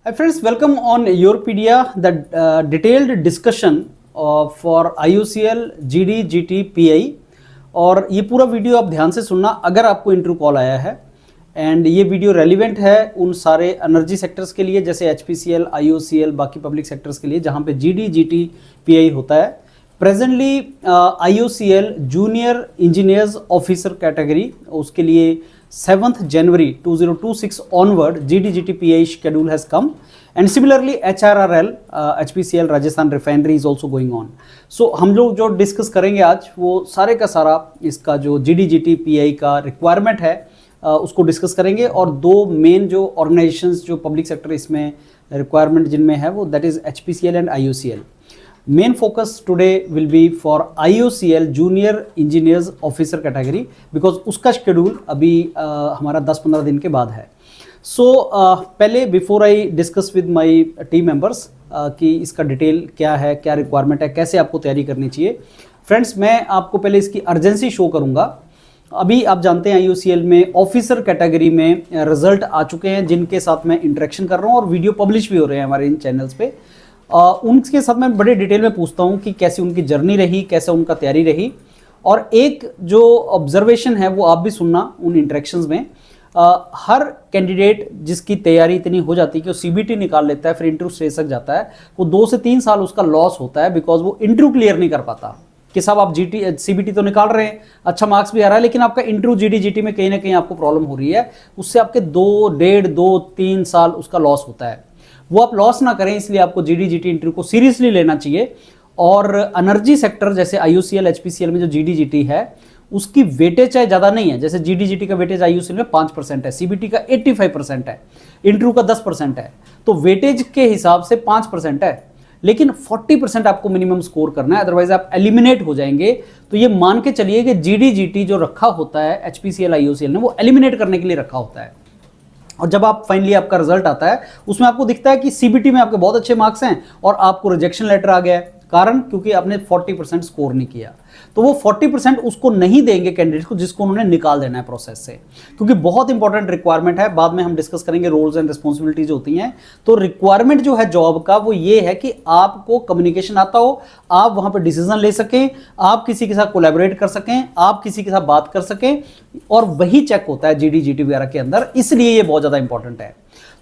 Hi friends, welcome on Europedia, the detailed discussion for IUCL, GD, GT, PI। और ये पूरा video आप ध्यान से सुनना अगर आपको इंटरव्यू कॉल आया है। एंड ये वीडियो रेलिवेंट है उन सारे एनर्जी सेक्टर्स के लिए जैसे HPCL, IOCL, बाकी पब्लिक सेक्टर्स के लिए जहाँ पे GD, GT, PI होता है। Presently IOCL junior engineers officer category, उसके लिए 7th January 2026 onward GD/GT PI schedule has come, and similarly HRRL HPCL Rajasthan Refinery is also going on। So हम लोग जो डिस्कस करेंगे आज वो सारे का सारा इसका जो GD/GT PI का रिक्वायरमेंट है उसको डिस्कस करेंगे। और दो मेन जो ऑर्गेनाइजेशंस जो पब्लिक सेक्टर इसमें रिक्वायरमेंट जिनमें है वो that is HPCL and IOCL। Main focus today will be for IOCL Junior Engineers Officer Category because उसका शेड्यूल अभी हमारा 10-15 दिन के बाद है। So पहले before I discuss with my team members कि इसका डिटेल क्या है, क्या रिक्वायरमेंट है, कैसे आपको तैयारी करनी चाहिए। फ्रेंड्स, मैं आपको पहले इसकी अर्जेंसी शो करूँगा। अभी आप जानते हैं IOCL में ऑफिसर कैटेगरी में रिजल्ट आ चुके हैं जिनके साथ मैं इंटरेक्शन कर रहा हूँ और वीडियो पब्लिश भी हो रहे हैं हमारे इन चैनल्स पे। उनके साथ मैं बड़े डिटेल में पूछता हूँ कि कैसी उनकी जर्नी रही, कैसे उनका तैयारी रही। और एक जो ऑब्जर्वेशन है वो आप भी सुनना उन इंटरेक्शंस में। हर कैंडिडेट जिसकी तैयारी इतनी हो जाती है कि वो CBT निकाल लेता है, फिर इंटरव्यू स्टेज तक जाता है, वो 2 से 3 साल उसका लॉस होता है बिकॉज वो इंटरव्यू क्लियर नहीं कर पाता। कि साहब आप CBT तो निकाल रहे हैं, अच्छा मार्क्स भी आ रहा है, लेकिन आपका इंटरव्यू GD/GT में कहीं ना कहीं आपको प्रॉब्लम हो रही है, उससे आपके 2-3 साल उसका लॉस होता है। वो आप लॉस ना करें, इसलिए आपको GD/GT इंटरव्यू को सीरियसली लेना चाहिए। और एनर्जी सेक्टर जैसे IOCL HPCL में जो GD/GT है उसकी वेटेज चाहे ज़्यादा नहीं है, जैसे GD/GT का वेटेज IOCL में 5% है, CBT का 85% है, इंटरव्यू का 10% है, तो वेटेज के हिसाब से 5% है, लेकिन 40% आपको मिनिमम स्कोर करना है, अदरवाइज आप एलिमिनेट हो जाएंगे। तो ये मान के चलिए कि GD/GT जो रखा होता है HPCL IOCL ने वो एलिमिनेट करने के लिए रखा होता है। और जब आप फाइनली आपका रिजल्ट आता है उसमें आपको दिखता है कि CBT में आपके बहुत अच्छे मार्क्स हैं और आपको रिजेक्शन लेटर आ गया है, कारण क्योंकि आपने 40% स्कोर नहीं किया। तो वो 40% उसको नहीं देंगे कैंडिडेट को जिसको उन्होंने निकाल देना है प्रोसेस से, क्योंकि बहुत इंपॉर्टेंट रिक्वायरमेंट है। बाद में हम डिस्कस करेंगे रोल्स एंड रिस्पॉन्सिबिलिटीज होती हैं। तो रिक्वायरमेंट जो है जॉब का वो ये है कि आपको कम्युनिकेशन आता हो, आप वहां पर डिसीजन ले सकें, आप किसी के साथ कोलैबोरेट कर सकें, आप किसी के साथ बात कर सकें, और वही चेक होता है GD/GT वगैरह के अंदर, इसलिए ये बहुत ज़्यादा इंपॉर्टेंट है।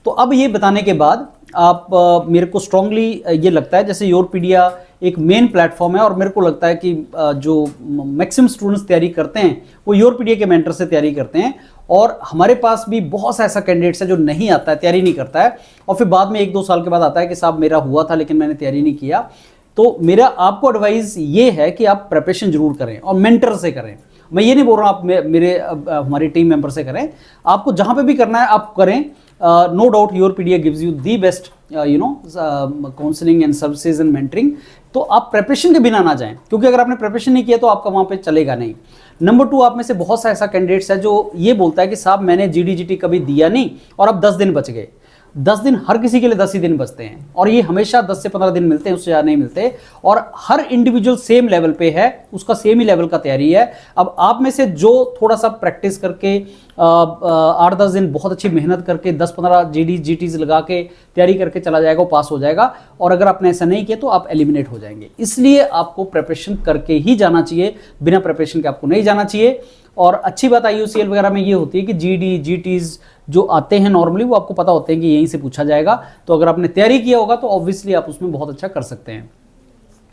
तो अब ये बताने के बाद आप मेरे को स्ट्रांगली ये लगता है जैसे योरपीडिया एक मेन प्लेटफॉर्म है और मेरे को लगता है कि जो मैक्सिमम स्टूडेंट्स तैयारी करते हैं वो योरपीडिया के मेंटर से तैयारी करते हैं। और हमारे पास भी बहुत सा ऐसा कैंडिडेट्स है जो नहीं आता है, तैयारी नहीं करता है, और फिर बाद में 1-2 साल के बाद आता है कि साहब मेरा हुआ था लेकिन मैंने तैयारी नहीं किया। तो मेरा आपको एडवाइस ये है कि आप प्रिपरेशन जरूर करें और मेंटर से करें। मैं ये नहीं बोल रहा हूँ आप हमारी टीम मेंबर से करें, आपको जहाँ पे भी करना है आप करें। No doubt Yourpedia gives you the best counselling and services and mentoring. तो आप प्रिपरेशन के बिना ना जाएं, क्योंकि अगर आपने प्रिपरेशन नहीं किया तो आपका वहाँ पे चलेगा नहीं। नंबर 2, आप में से बहुत सा ऐसा कैंडिडेट्स है जो ये बोलता है कि साहब मैंने GD/GT कभी दिया नहीं और अब 10 दिन बच गए। 10 दिन हर किसी के लिए 10 ही दिन बचते हैं और ये हमेशा 10 से 15 दिन मिलते हैं, उससे ज़्यादा नहीं मिलते। और हर इंडिविजुअल सेम लेवल पे है, उसका सेम ही लेवल का तैयारी है। अब आप में से जो थोड़ा सा प्रैक्टिस करके 8-10 दिन बहुत अच्छी मेहनत करके 10-15 GD/GTs लगा के तैयारी करके चला जाएगा, वो पास हो जाएगा। और अगर आपने ऐसा नहीं किया तो आप एलिमिनेट हो जाएंगे। इसलिए आपको प्रिपरेशन करके ही जाना चाहिए, बिना प्रिपरेशन के आपको नहीं जाना चाहिए। और अच्छी बात IOCL वगैरह में ये होती है कि GD/GTs जो आते हैं नॉर्मली वो आपको पता होते हैं कि यहीं से पूछा जाएगा। तो अगर आपने तैयारी किया होगा तो ऑब्वियसली आप उसमें बहुत अच्छा कर सकते हैं।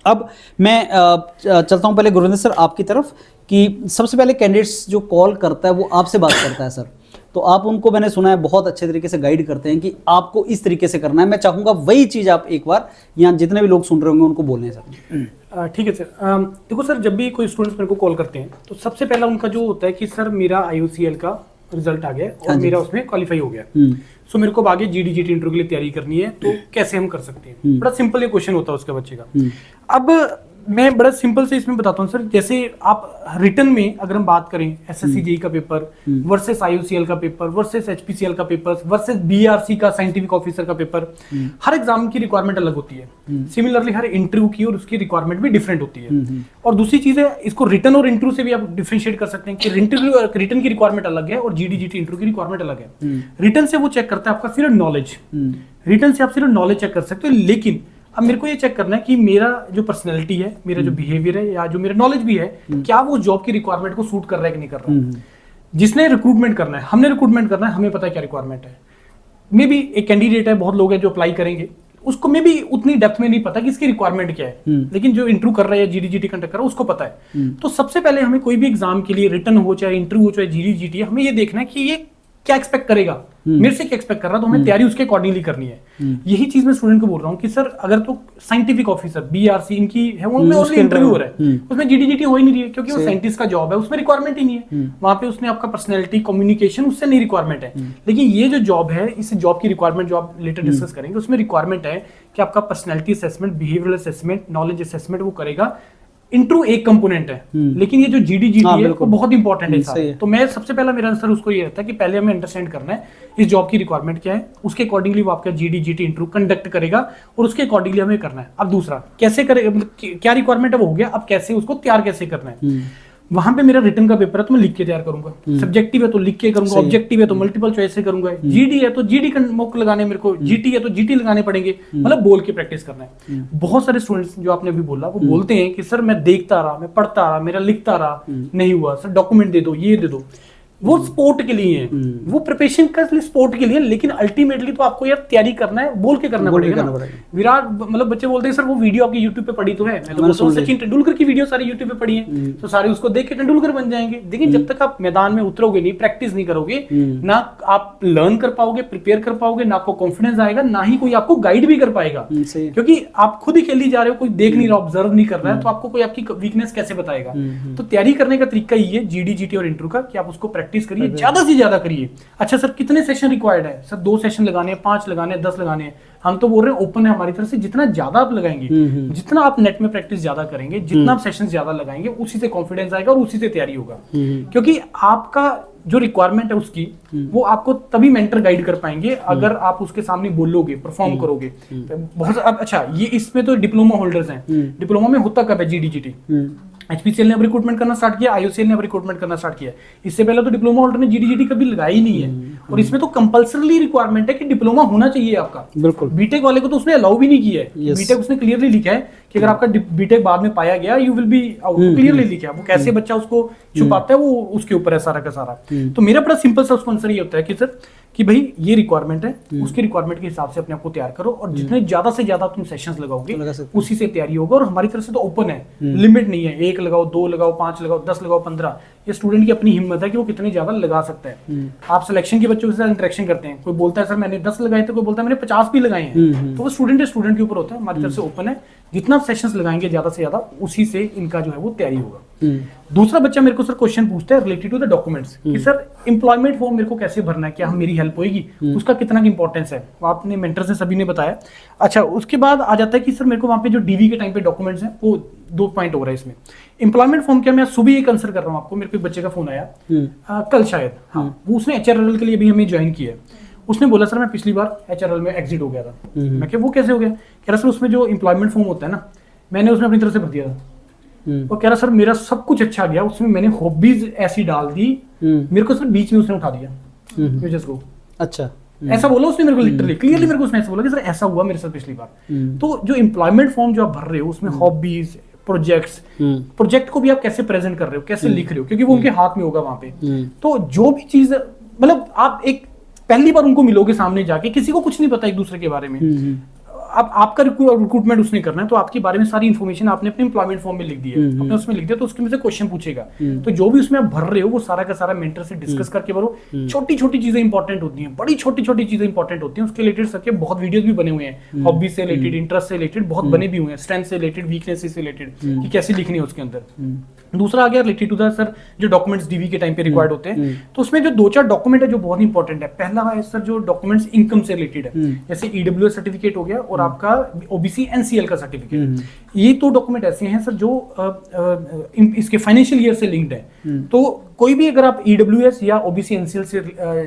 अब मैं चलता हूं पहले गुरविंदर सर आपकी तरफ कि सबसे पहले कैंडिडेट्स जो कॉल करता है वो आपसे बात करता है सर, तो आप उनको, मैंने सुना है, बहुत अच्छे तरीके से गाइड करते हैं कि आपको इस तरीके से करना है। मैं चाहूँगा वही चीज़ आप एक बार यहाँ जितने भी लोग सुन रहे होंगे उनको बोलने सर। ठीक है सर। देखो सर, जब भी कोई स्टूडेंट्स मेरे को कॉल करते हैं तो सबसे पहला उनका जो होता है कि सर मेरा IOCL का रिजल्ट आ गया और मेरा उसमें क्वालिफाई हो गया, सो मेरे को आगे GD/GT इंटरव्यू के लिए तैयारी करनी है, तो कैसे हम कर सकते हैं। बड़ा सिंपल ये क्वेश्चन होता है उसके बच्चे का। अब मैं बड़ा सिंपल से इसमें बताता हूँ सर, जैसे आप रिटर्न में अगर हम बात करें SSC JEE का पेपर वर्सेस IOCL का पेपर वर्सेस HPCL का पेपर वर्सेस BRC का साइंटिफिक ऑफिसर का पेपर, हर एग्जाम की रिक्वायरमेंट अलग होती है। सिमिलरली हर इंटरव्यू की और उसकी रिक्वायरमेंट भी डिफरेंट होती है। और दूसरी चीज है, इसको रिटर्न और इंटरव्यू से भी आप डिफरेंशिएट कर सकते हैं कि रिटर्न की रिक्वायरमेंट अलग है और GD/GT इंटरव्यू की रिक्वायरमेंट अलग है। रिटर्न से वो चेक करता है आपका सिर्फ नॉलेज, रिटर्न से आप सिर्फ नॉलेज चेक कर सकते हो, लेकिन अब मेरे को ये चेक करना है कि मेरा जो पर्सनैलिटी है, मेरा जो बिहेवियर है, या जो मेरा नॉलेज भी है, क्या वो जॉब की रिक्वायरमेंट को सूट कर रहा है कि नहीं कर रहा है। जिसने रिक्रूटमेंट करना है, हमने रिक्रूटमेंट करना है, हमें पता है क्या रिक्वायरमेंट है। मे बी एक कैंडिडेट है, बहुत लोग हैं जो अप्लाई करेंगे, उसको मे भी उतनी डेप्थ में नहीं पता कि इसकी रिक्वायरमेंट क्या है, लेकिन जो इंटरव्यू कर रहा है या जीडी-जीटी कंडक्ट कर रहा है उसको पता है। तो सबसे पहले हमें कोई भी एग्जाम के लिए, रिटर्न हो चाहे इंटरव्यू हो चाहे जीडी-जीटी, हमें ये देखना है कि ये क्या एक्सपेक्ट करेगा, मेरे से क्या एक्सपेक्ट कर रहा है, तो हमें तैयारी उसके अकॉर्डिंगली करनी है। यही चीज मैं स्टूडेंट को बोल रहा हूँ कि सर अगर तो साइंटिफिक ऑफिसर बीआरसी इनकी है, उनमें ओनली इंटरव्यू हो रहा है, उसमें जीडी-जीटी हो ही नहीं रही है, क्योंकि वो साइंटिस्ट का जॉब है, उसमें रिक्वायरमेंट ही नहीं है। वहां पे उसने आपका पर्सनैलिटी, कम्युनिकेशन, उससे नहीं रिक्वायरमेंट है। लेकिन ये जो जॉब है, इस जॉब की रिक्वायरमेंट जो आप लेटर डिस्कस करेंगे, उसमें रिक्वायरमेंट है कि आपका personality assessment, behavioural assessment, knowledge assessment वो करेगा। इंटरव्यू एक कंपोनेंट है, लेकिन ये जो जीडी-जीटी है वो बहुत इंपॉर्टेंट है। तो मैं सबसे पहला मेरा आंसर उसको ये रहता है कि पहले हमें अंडरस्टैंड करना है इस जॉब की रिक्वायरमेंट क्या है, उसके अकॉर्डिंगली वो आपका जीडी-जीटी इंटरव्यू कंडक्ट करेगा और उसके अकॉर्डिंगली हमें करना है। अब दूसरा कैसे करेगा, क्या रिक्वायरमेंट है वो हो गया, अब कैसे उसको तैयार कैसे करना है। वहां पे मेरा रिटर्न का पेपर है तो मैं लिख के तैयार करूंगा, सब्जेक्टिव है तो लिख के करूंगा, ऑब्जेक्टिव है तो मल्टीपल चॉइस से करूंगा, जीडी है तो जीडी मॉक लगाने मेरे को, जीटी है तो जीटी लगाने पड़ेंगे, मतलब बोल के प्रैक्टिस करना है। बहुत सारे स्टूडेंट्स जो आपने अभी बोला वो बोलते हैं कि सर मैं देखता रहा, मैं पढ़ता रहा, मेरा लिखता रहा, नहीं हुआ, सर डॉक्यूमेंट दे दो, ये दे दो। वो स्पोर्ट के लिए है, वो प्रिपरेशन का स्पोर्ट के लिए, लेकिन अल्टीमेटली तो आपको यार तैयारी करना है, बोल के करना पड़ेगा ना। विराट, मतलब बच्चे बोलते हैं सर वो वीडियो आपकी यूट्यूब पे पड़ी तो है, मैं तो बोलता हूं सचिन तेंदुलकर की वीडियो सारी यूट्यूब पे पड़ी है, तो सारे उसको देख के तेंदुलकर बन जाएंगे। देखिए जब तक आप मैदान में उतरोगे नहीं, प्रैक्टिस नहीं करोगे, ना आप लर्न कर पाओगे, प्रिपेयर कर पाओगे, ना आपको कॉन्फिडेंस आएगा, ना ही कोई आपको गाइड भी कर पाएगा, क्योंकि आप खुद ही खेली जा रहे हो, कोई देख नहीं रहा, ऑब्जर्व नहीं कर रहा है, तो आपको कोई आपकी वीकनेस कैसे बताएगा। तो तैयारी करने का तरीका ये है जीडी-जीटी और इंटरव्यू का, कि आप उसको प्रैक्टिस करिए, ज्यादा से ज्यादा करिए। अच्छा सर कितने सेशन रिक्वायर्ड है, सर 2 सेशन लगाने हैं, 5 लगाने हैं, 10 लगाने हैं, हम तो बोल रहे हैं ओपन है हमारी तरफ से, जितना ज्यादा आप लगाएंगे, जितना आप नेट में प्रैक्टिस ज्यादा करेंगे, जितना आप सेशन ज्यादा लगाएंगे, उसी से कॉन्फिडेंस आएगा और उसी से तैयारी होगा। क्योंकि आपका जो रिक्वायरमेंट है उसकी, वो आपको तभी मेंटर गाइड कर पाएंगे अगर आप उसके सामने बोलोगे, परफॉर्म करोगे। बहुत अच्छा, ये इसमें तो डिप्लोमा होल्डर्स हैं, डिप्लोमा में होता कब है जीडी-जीटी, एचपीसीएल ने अब रिक्रूटमेंट करना स्टार्ट किया, आईओसीएल ने अब रिक्रूटमेंट करना स्टार्ट किया। इससे पहले तो डिप्लोमा होल्डर ने जीडी-जीटी कभी लगाया ही नहीं है, और इसमें तो कंपल्सरी रिक्वायरमेंट है कि डिप्लोमा होना चाहिए आपका। बिल्कुल, बीटेक वाले को तो उसने अलाउ भी नहीं किया है। बीटेक उसने क्लियरली लिखा है कि अगर आपका बीटेक बाद में पाया गया, you will be out, clearly लिखा है। वो कैसे बच्चा उसको छुपाता है, वो उसके ऊपर है सारा का सारा। तो मेरा बड़ा सिंपल सा उसको आंसर ये होता है कि सर कि भाई ये रिक्वायरमेंट है, उसकी रिक्वायरमेंट के हिसाब से अपने आप को तैयार करो, और जितने ज्यादा से ज्यादा तुम सेशंस लगाओगे उसी से तैयारी होगा। और हमारी तरफ से तो ओपन है, लिमिट नहीं है, 1 लगाओ, 2 लगाओ, 5 लगाओ, 10 लगाओ, 15, ये स्टूडेंट की अपनी हिम्मत है कि वो कितने ज्यादा लगा सकता है। आप सिलेक्शन के बच्चों के साथ इंटरेक्शन करते हैं, कोई बोलता है सर मैंने 10 लगाए थे, कोई बोलता है मैंने 50 भी लगाए हैं, तो वो स्टूडेंट के ऊपर होता है। हमारी तरफ से ओपन है, जितना सेशंस लगाएंगे ज्यादा से ज्यादा, उसी से इनका जो है वो तैयारी होगा। दूसरा बच्चा मेरे को सर क्वेश्चन पूछता है रिलेटेड टू द डॉक्यूमेंट्स कि सर एम्प्लॉयमेंट फॉर्म मेरे को कैसे भरना है, क्या मेरी हेल्प होगी, उसका कितना इंपॉर्टेंस है, आपने मेंटर से सभी ने बताया। अच्छा, उसके बाद आ जाता है कि सर मेरे को वहां पे जो डीवी के टाइम पे डॉक्यूमेंट्स हैं, वो 2 पॉइंट हो रहा है इसमें। एम्प्लॉयमेंट फॉर्म क्या, मैं सुबह एक आंसर कर रहा हूँ आपको, मेरे को एक बच्चे का फोन आया कल शायद, हाँ, वो उसने एचआरएल के लिए भी हमें ज्वाइन किया है। उसने बोला सर मैं पिछली बार एचआरएल में एग्जिट हो गया था। मैं क्या वो कैसे हो गया, कह रहा सर उसमें जो एम्प्लॉयमेंट फॉर्म होता है ना, मैंने उसमें अपनी तरफ से भर दिया था, और कह रहा सर मेरा सब कुछ अच्छा गया, उसमें मैंने हॉबीज ऐसी डाल दी, मेरे को सर बीच में उसने उठा दिया, जस्ट गो। अच्छा, ऐसा बोला उसने मेरे को, लिटरली क्लियरली मेरे को उसने ऐसा बोला कि सर ऐसा हुआ मेरे साथ पिछली बार। तो जो एम्प्लॉयमेंट फॉर्म जो आप भर रहे हो उसमें हॉबीज, प्रोजेक्ट को भी आप कैसे प्रेजेंट कर रहे हो, कैसे लिख रहे हो, क्योंकि वो उनके हाथ में होगा वहां पे। तो जो भी चीज, मतलब आप एक पहली बार उनको मिलोगे सामने जाके, किसी को कुछ नहीं पता एक दूसरे के बारे में, अब आपका रिक्रूटमेंट उसने करना है, तो आपके बारे में सारी इन्फॉर्मेशन आपने अपने एम्प्लॉयमेंट फॉर्म में लिख दी है, अपने उसमें लिख दिया, तो उसके में से क्वेश्चन पूछेगा। तो जो भी उसमें आप भर रहे हो वो सारा का सारा मेंटर से डिस्कस करके भरो। छोटी छोटी चीजें इंपॉर्टेंट होती हैं, बड़ी छोटी छोटी चीजें इंपॉर्टेंट होती हैं, उसके रिलेटेड सबके बहुत वीडियोस भी बने हुए हैं, हॉबी से रिलेटेड, इंटरेस्ट से रिलेटेड बहुत बने भी हुए हैं, स्ट्रेंथ से रिलेटेड, वीकनेस से रिलेटेड, कि कैसे लिखनी है उसके अंदर। दूसरा आ गया रिलेटेड टू द सर जो डॉक्यूमेंट्स डीवी के टाइम पे रिक्वायर्ड होते हैं, तो उसमें जो 2-4 डॉक्यूमेंट है जो बहुत इंपॉर्टेंट है। पहला है सर जो डॉक्यूमेंट्स इनकम से रिलेटेड है, जैसे ईडब्ल्यूएस सर्टिफिकेट हो गया और आपका ओबीसी एनसीएल का सर्टिफिकेट। ये 2 डॉक्यूमेंट ऐसे हैं सर जो इसके फाइनेंशियल ईयर से लिंक्ड है। तो कोई भी अगर आप ईडब्ल्यूएस या ओबीसी एनसीएल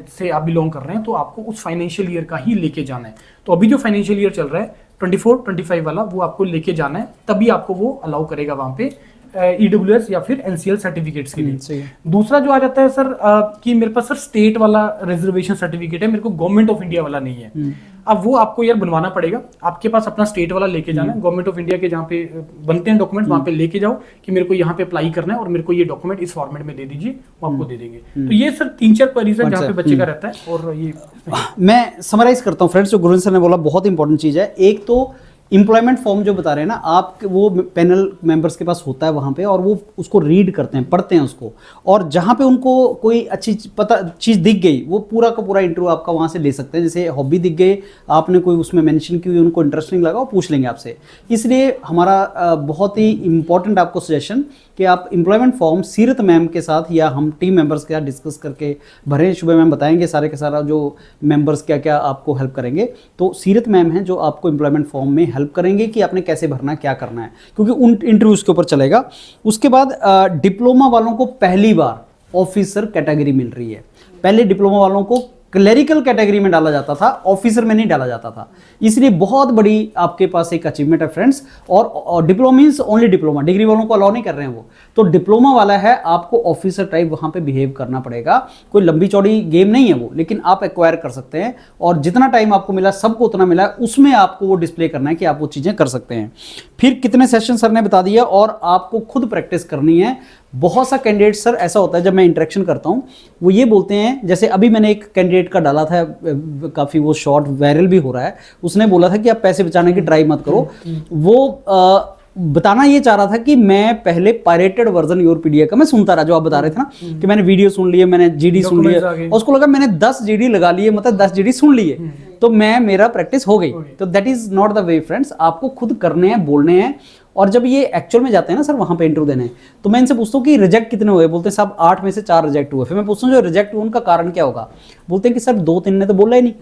से आप बिलोंग कर रहे हैं, तो आपको उस फाइनेंशियल ईयर का ही लेके जाना है। तो अभी जो फाइनेंशियल ईयर चल रहा है 24-25 वाला, वो आपको लेके जाना है, तभी आपको वो अलाउ करेगा वहां पे EWS या फिर NCL सर्टिफिकेट्स के लिए। सही है। दूसरा जो आ जाता है सर कि मेरे पास सर स्टेट वाला रिजर्वेशन सर्टिफिकेट है, मेरे को गवर्नमेंट ऑफ इंडिया वाला नहीं है। अब वो आपको यार बनवाना पड़ेगा, आपके पास अपना स्टेट वाला लेके जाना है, गवर्नमेंट ऑफ इंडिया के जहाँ पे बनते हैं डॉक्यूमेंट वहाँ पे लेके जाओ कि मेरे को यहाँ पे अप्लाई करना है और मेरे को ये डॉक्यूमेंट इस फॉर्मेट में दे दीजिए, वो आपको दे देंगे। तो ये सर 3-4 क्वेरीज है जहाँ पे बच्चे का रहता है। और ये मैं समराइज करता हूँ फ्रेंड्स, जो गुरुन सर ने बोला बहुत इंपॉर्टेंट चीज़ है। एक तो एम्प्लॉयमेंट फॉर्म जो बता रहे हैं ना आप, वो पैनल मेंबर्स के पास होता है वहाँ पे, और वो उसको रीड करते हैं, पढ़ते हैं उसको, और जहाँ पे उनको कोई अच्छी चीज़ दिख गई वो पूरा का पूरा इंटरव्यू आपका वहाँ से ले सकते हैं। जैसे हॉबी दिख गई, आपने कोई उसमें मेंशन की हुई, उनको इंटरेस्टिंग लगा, वो पूछ लेंगे आपसे। इसलिए हमारा बहुत ही इंपॉर्टेंट आपको सजेशन कि आप एम्प्लॉयमेंट फॉर्म सीरत मैम के साथ या हम टीम मेंबर्स के साथ डिस्कस करके भरें। शुभ मैम बताएंगे सारे के सारा जो मेंबर्स क्या क्या आपको हेल्प करेंगे। तो सीरत मैम हैं जो आपको एम्प्लॉयमेंट फॉर्म में हेल्प करेंगे कि आपने कैसे भरना है, क्या करना है, क्योंकि उन इंटरव्यूज के ऊपर चलेगा। उसके बाद डिप्लोमा वालों को पहली बार ऑफिसर कैटेगरी मिल रही है। पहले डिप्लोमा वालों को क्लरिकल कैटेगरी में डाला जाता था, ऑफिसर में नहीं डाला जाता था। इसलिए बहुत बड़ी आपके पास एक अचीवमेंट है फ्रेंड्स। और diploma means only diploma, degree वालों को अलाउ नहीं कर रहे हैं वो। तो डिप्लोमा वाला है, आपको ऑफिसर टाइप वहाँ पे बिहेव करना पड़ेगा। कोई लंबी चौड़ी गेम नहीं है वो, लेकिन आप एक्वायर कर सकते हैं, और जितना टाइम आपको मिला सबको उतना मिला है, उसमें आपको वो डिस्प्ले करना है कि आप वो चीज़ें कर सकते हैं। फिर कितने सेशन सर ने बता दिया, और आपको खुद प्रैक्टिस करनी है। बहुत सा कैंडिडेट सर ऐसा होता है, जब मैं इंटरेक्शन करता हूँ वो ये बोलते हैं, जैसे अभी मैंने एक कैंडिडेट का डाला था, काफ़ी वो शॉर्ट वायरल भी हो रहा है, उसने बोला था कि आप पैसे बचाने की ट्राई मत करो। वो बताना ये चाह रहा था कि मैं पहले पायरेटेड वर्जन योरपीडिया का मैं सुनता रहा, जो आप बता रहे थे ना कि मैंने वीडियो सुन लिए, मैंने जीडी सुन लिए, और उसको लगा मैंने 10 जीडी लगा लिए, मतलब 10 जीडी सुन लिए, तो मेरा प्रैक्टिस हो गई। तो that is not the way friends. आपको खुद करने हैं, बोलने हैं। और जब ये एक्चुअल में जाते हैं ना सर वहाँ पे इंटरव्यू देने, तो मैं इनसे पूछता हूँ कि रिजेक्ट कितने हुए? बोलते हैं साहब 8 में से 4 रिजेक्ट हुए। फिर मैं पूछता हूँ जो रिजेक्ट हुए उनका कारण क्या होगा? बोलते हैं कि सर 2-3 ने तो बोला ही नहीं,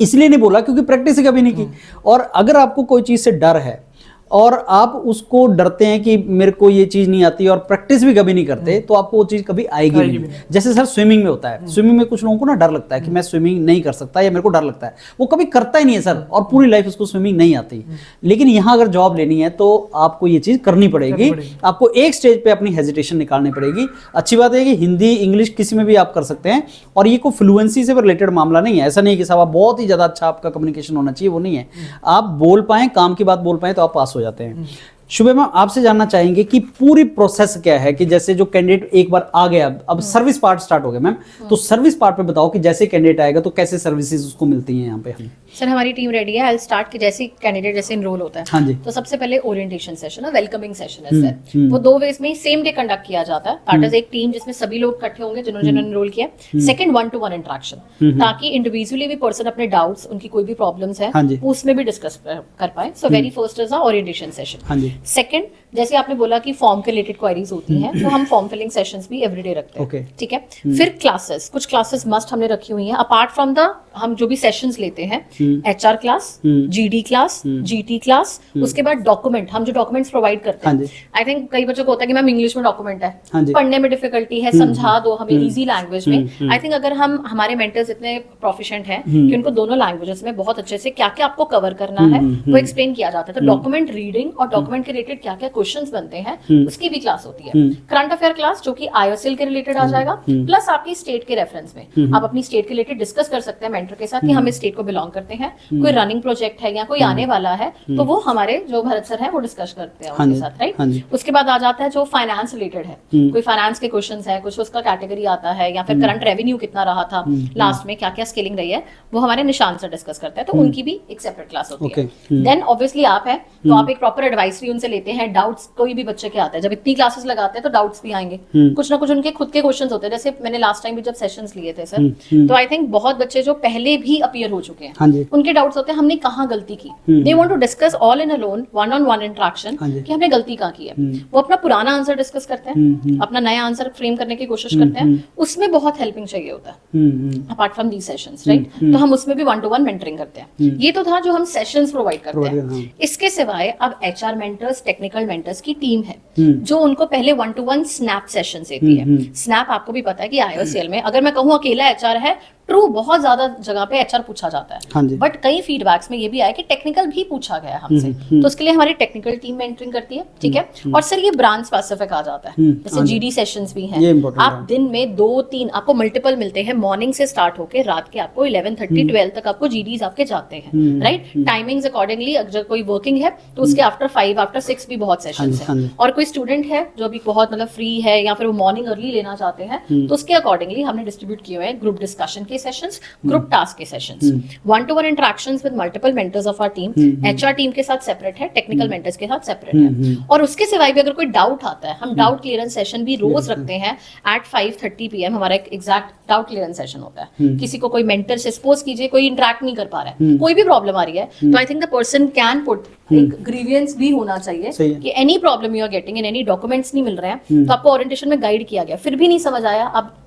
इसलिए नहीं बोला क्योंकि प्रैक्टिस ही कभी नहीं की। और अगर आपको कोई चीज़ से डर है और आप उसको डरते हैं कि मेरे को ये चीज़ नहीं आती और प्रैक्टिस भी कभी नहीं करते, तो आपको वो चीज़ कभी आएगी नहीं। जैसे सर स्विमिंग में होता है, स्विमिंग में कुछ लोगों को ना डर लगता है कि मैं स्विमिंग नहीं कर सकता या मेरे को डर लगता है, वो कभी करता ही नहीं है सर, और पूरी लाइफ उसको स्विमिंग नहीं आती। लेकिन यहाँ अगर जॉब लेनी है तो आपको ये चीज़ करनी पड़ेगी। आपको एक स्टेज पे अपनी हेजिटेशन निकालनी पड़ेगी। अच्छी बात है कि हिंदी इंग्लिश किसी में भी आप कर सकते हैं, और ये कोई फ्लुएंसी से रिलेटेड मामला नहीं है। ऐसा नहीं कि साहब आप बहुत ही ज़्यादा अच्छा आपका कम्युनिकेशन होना चाहिए, वो नहीं है। आप बोल पाएँ, काम की बात बोल पाएँ तो आप पास हो जाते हैं। शुभ मैम आपसे जानना चाहेंगे कि पूरी प्रोसेस क्या है, कि जैसे जो कैंडिडेट एक बार आ गया, अब सर्विस पार्ट स्टार्ट हो गया मैम, तो सर्विस पार्ट पे बताओ कि जैसे कैंडिडेट आएगा तो कैसे सर्विसेज उसको मिलती हैं यहाँ पे? हम सर हमारी टीम रेडी है। आई स्टार्ट कि जैसे कैंडिडेट जैसे इनरोल होता है, हाँ जी, तो सबसे पहले ओरिएंटेशन सेशन है, वेलकमिंग सेशन है सर। वो 2 वेज में सेम डे कंडक्ट किया जाता है। दैट इज एक टीम जिसमें सभी लोग इकट्ठे होंगे जिन्होंने इनरोल किया। सेकंड 1-to-1 इंटरेक्शन, ताकि इंडिविजुअली भी पर्सन अपने डाउट्स, उनकी कोई भी प्रॉब्लम्स है उसमें भी डिस्कस कर पाए। So very first is orientation session. Second, जैसे आपने बोला कि फॉर्म के रिलेटेड क्वेरीज होती हैं, तो हम फॉर्म फिलिंग सेशंस भी एवरीडे रखते हैं। ठीक है। फिर क्लासेस, कुछ क्लासेस मस्ट हमने रखी हुई हैं अपार्ट फ्रॉम द हम जो भी सेशंस लेते हैं, HR class, GD class, GT class, उसके बाद डॉक्यूमेंट, हम जो डॉक्यूमेंट्स प्रोवाइड करते हैं। आई थिंक कई बच्चों को होता है कि मैम इंग्लिश में डॉक्यूमेंट है, पढ़ने में डिफिकल्टी है, समझा दो हमें इजी लैंग्वेज में। आई थिंक अगर हम हमारे मेंटर्स इतने प्रोफिशिएंट हैं कि उनको दोनों लैंग्वेजेस में बहुत अच्छे से क्या क्या आपको कवर करना है वो एक्सप्लेन किया जाता है। तो डॉक्यूमेंट रीडिंग और डॉक्यूमेंट के रिलेटेड क्या क्या क्वेश्चंस बनते हैं उसकी भी क्लास होती है। करंट अफेयर क्लास जो कि IOCL के रिलेटेड आ जाएगा, प्लस आपकी स्टेट के रेफरेंस में आप अपनी स्टेट के रिलेटेड डिस्कस कर सकते हैं मेंटर के साथ कि हम इस स्टेट को बिलोंग करते हैं, कोई रनिंग प्रोजेक्ट है या कोई आने वाला है, तो वो हमारे जो भरत सर है वो डिस्कस करते हैं उनके साथ, राइट। उसके बाद आ जाता है जो फाइनेंस रिलेटेड है, कोई फाइनेंस के क्वेश्चंस है, कुछ उसका कैटेगरी आता है, या फिर करंट रेवेन्यू कितना रहा था लास्ट में, क्या क्या स्केलिंग रही है, वो हमारे निशान सर डिस्कस करते हैं। तो उनकी भी एक सेपरेट क्लास होती है। देन ऑब्वियसली आप है तो आप एक प्रॉपर एडवाइसरी उनसे लेते हैं। डाउट्स कोई भी बच्चे के आते हैं, जब इतनी क्लासेस लगाते हैं तो डाउट्स भी आएंगे, कुछ ना कुछ उनके खुद के क्वेश्चंस होते हैं। जैसे मैंने लास्ट टाइम भी जब सेशंस लिए थे सर, तो आई थिंक बहुत बच्चे जो पहले भी अपीयर हो चुके हैं उनके डाउट्स होते हैं हमने कहाँ गलती की। They want to discuss all in alone, 1-on-1 interaction कि हमने गलती कहाँ की है। वो अपना पुराना आंसर डिस्कस करते हैं, अपना नया आंसर फ्रेम करने की कोशिश करते हैं, उसमें बहुत हेल्पिंग चाहिए होता है apart from these sessions, right. तो हम उसमें भी 1-to-1 मेंटरिंग करते हैं। ये तो था जो हम सेशंस प्रोवाइड करते हैं। इसके सिवाय अब HR मेंटर्स, टेक्निकल मेंटर्स की टीम है जो उनको पहले 1-to-1 स्नैप सेशंस देती है। स्नैप आपको भी पता है कि IOCL में अगर मैं कहूँ अकेला HR है ट्रू, बहुत ज्यादा जगह पे एचआर पूछा जाता हाँ जी। है, बट कई फीडबैक्स में ये भी आया कि टेक्निकल भी पूछा गया हमसे, तो उसके लिए हमारी टेक्निकल टीम मेंटरिंग करती है, ठीक है। और सर ये ब्रांच स्पेसिफिक आ जाता है, जैसे जीडी सेशंस भी ये हैं, important आप है। दिन में 2-3 आपको मल्टीपल मिलते हैं, मॉर्निंग से स्टार्ट होके रात के आपको 11:30 12 तक आपको जीडीज आपके जाते हैं, राइट। टाइमिंग्स अकॉर्डिंगली अगर कोई वर्किंग है तो उसके आफ्टर 5 आफ्टर 6 भी बहुत सेशंस हाँ जी। हैं, और कोई स्टूडेंट है जो अभी बहुत मतलब फ्री है या फिर वो मॉर्निंग अर्ली लेना चाहते हैं, तो उसके अकॉर्डिंगली हमने डिस्ट्रीब्यूट किए हुए हैं ग्रुप डिस्कशन के सेशंस, ग्रुप टास्क के sessions, 1-to-1 interactions with multiple mentors of our team. HR team के साथ सेपरेट है, टेक्निकल मेंटर्स के साथ सेपरेट है, और उसके सिवाय भी अगर कोई डाउट आता है, हम डाउट क्लियरेंस सेशन भी रोज रखते हैं एट 5:30 PM। हमारा एक एग्जैक्ट डाउट क्लियरेंस सेशन होता है। किसी को कोई मेंटर से सपोज कीजिए कोई इंटरेक्ट नहीं कर पा रहा है, कोई भी प्रॉब्लम आ रही है, तो I think the person can put एक ग्रीवियंस भी होना सही है। चाहिए कि any problem you are getting in any documents नहीं मिल रहे हैं, तो आपको ओरिएंटेशन में गाइड किया गया, फिर भी नहीं समझ आया, आप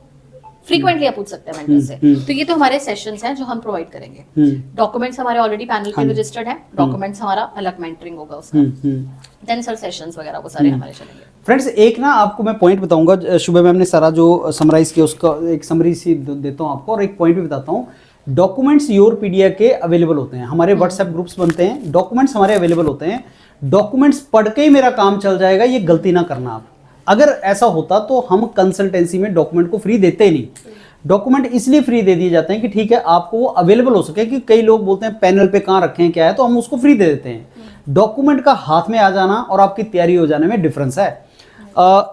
फ्रीक्वेंटली आप पूछ सकते हैं मेंटर से। तो ये तो हमारे सेशंस हैं जो हम प्रोवाइड करेंगे। डॉक्यूमेंट्स हमारे ऑलरेडी पैनल पे रजिस्टर्ड है, डॉक्यूमेंट्स हमारा अलग मेंटरिंग होगा उसका, देन सर सेशंस वगैरह वो सारे हमारे चलेंगे। फ्रेंड्स एक ना आपको मैं पॉइंट बताऊंगा, शुभ मैम ने सारा जो समराइज किया उसका एक समरी सी देता हूँ आपको, और एक पॉइंट भी बताता हूँ। डॉक्यूमेंट्स योरपीडिया के अवेलेबल होते हैं, हमारे व्हाट्सएप ग्रुप्स बनते हैं, डॉक्यूमेंट्स हमारे अवेलेबल होते हैं। डॉक्यूमेंट्स पढ़ के ही मेरा काम चल जाएगा, ये गलती ना करना आप। अगर ऐसा होता तो हम कंसल्टेंसी में डॉक्यूमेंट को फ्री देते ही नहीं। डॉक्यूमेंट इसलिए फ्री दे दिए जाते हैं कि ठीक है आपको वो अवेलेबल हो सके, कि कई लोग बोलते हैं पैनल पे कहाँ रखें क्या है, तो हम उसको फ्री दे देते हैं। डॉक्यूमेंट का हाथ में आ जाना और आपकी तैयारी हो जाने में डिफरेंस है।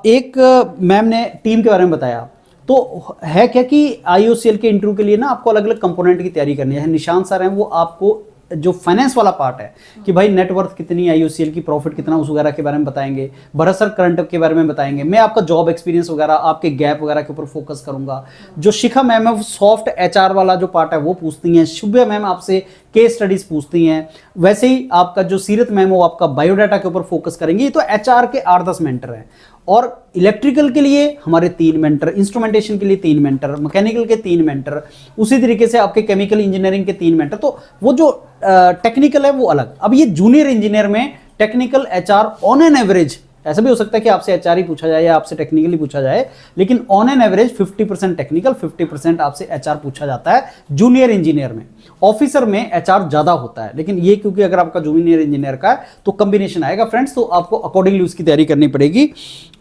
एक मैम ने टीम के बारे में बताया, तो है क्या कि IOCL के इंटरव्यू के लिए ना आपको अलग अलग कंपोनेंट की तैयारी करनी है। निशांत सर हैं, वो आपको जो फाइनेंस वाला पार्ट है कि भाई नेटवर्थ कितनी, IOCL की प्रॉफिट कितना, उस वगैरह के बारे में बताएंगे। भरत सर करंट के बारे में बताएंगे। मैं आपका जॉब एक्सपीरियंस वगैरह, आपके गैप वगैरह के ऊपर फोकस करूंगा। जो शिखा मैम है वो सॉफ्ट HR वाला जो पार्ट है वो पूछती हैं। शुभ्या मैम आपसे केस स्टडीज पूछती हैं। वैसे ही आपका जो सीरत मैम वो आपका बायोडाटा के ऊपर फोकस करेंगी। ये तो HR के 8-10 मेंटर हैं। और इलेक्ट्रिकल के लिए हमारे 3 मेंटर, इंस्ट्रूमेंटेशन के लिए 3 मेंटर, मैकेनिकल के 3 मेंटर, उसी तरीके से आपके केमिकल इंजीनियरिंग के 3 मेंटर। तो वो जो टेक्निकल है वो अलग। अब ये जूनियर इंजीनियर में technical HR on an average, ऐसा भी हो सकता है कि आपसे HR ही पूछा जाए या आपसे टेक्निकली पूछा जाए, लेकिन ऑन एन एवरेज 50% टेक्निकल, 50% आपसे HR पूछा जाता है जूनियर इंजीनियर में। ऑफिसर में HR ज्यादा होता है, लेकिन ये क्योंकि अगर आपका जूनियर इंजीनियर का है तो कॉम्बिनेशन आएगा फ्रेंड्स, तो आपको अकॉर्डिंगली उसकी तैयारी करनी पड़ेगी।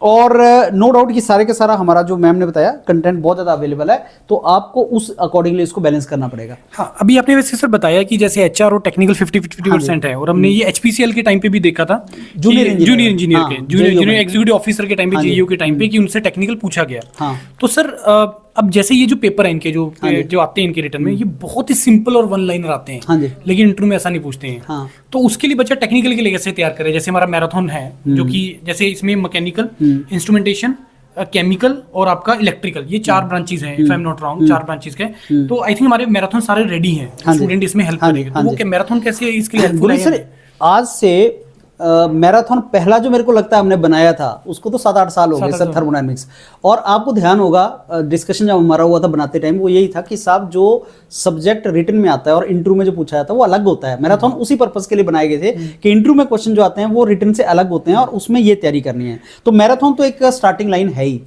और नो डाउट कि सारे के सारा हमारा जो मैम ने बताया कंटेंट बहुत ज्यादा अवेलेबल है, तो आपको उस अकॉर्डिंगली इसको बैलेंस करना पड़ेगा। हाँ, अभी आपने वैसे सर बताया कि जैसे HR और टेक्निकल 50-50% है, और हमने ये HPCL के टाइम पे भी देखा था, जूनियर इंजीनियर के, जूनियर एग्जीक्यूटिव ऑफिसर के टाइम पे, JEO के टाइम पे, कि उनसे टेक्निकल पूछा गया। हाँ। तो सर अब जैसे ये जो पेपर है इनके जो आते हैं इनके रिटर्न में, ये बहुत ही सिंपल और 1 लाइनर आते हैं। हाँ जी। लेकिन इंटरव्यू में ऐसा नहीं पूछते हैं। हाँ। तो उसके लिए बच्चा टेक्निकल के लिए कैसे तैयार करे? जैसे हमारा मैराथन है, जो कि जैसे इसमें मैकेनिकल, इंस्ट्रूमेंटेशन, केमिकल और आपका इलेक्ट्रिकल, ये 4 ब्रांचेस हैं, if I am not wrong, 4 branches के। तो आई थिंक हमारे मैराथन सारे रेडी हैं, स्टूडेंट इसमें हेल्प करेंगे। तो वो मैराथन कैसे इसके लिए हेल्पफुल है? सर आज से मैराथन पहला जो मेरे को लगता है हमने बनाया था उसको तो 7-8 साल हो गए सर, थर्मोडायनेमिक्स। और आपको ध्यान होगा डिस्कशन जब हमारा हुआ था बनाते टाइम, वो यही था कि साहब जो सब्जेक्ट रिटन में आता है और इंटरव्यू में जो पूछा जाता है वो अलग होता है। मैराथन उसी पर्पस के लिए बनाए गए थे कि इंटरव्यू में क्वेश्चन जो आते हैं वो रिटन से अलग होते हैं और उसमें ये तैयारी करनी है। तो मैराथन तो एक स्टार्टिंग लाइन है ही।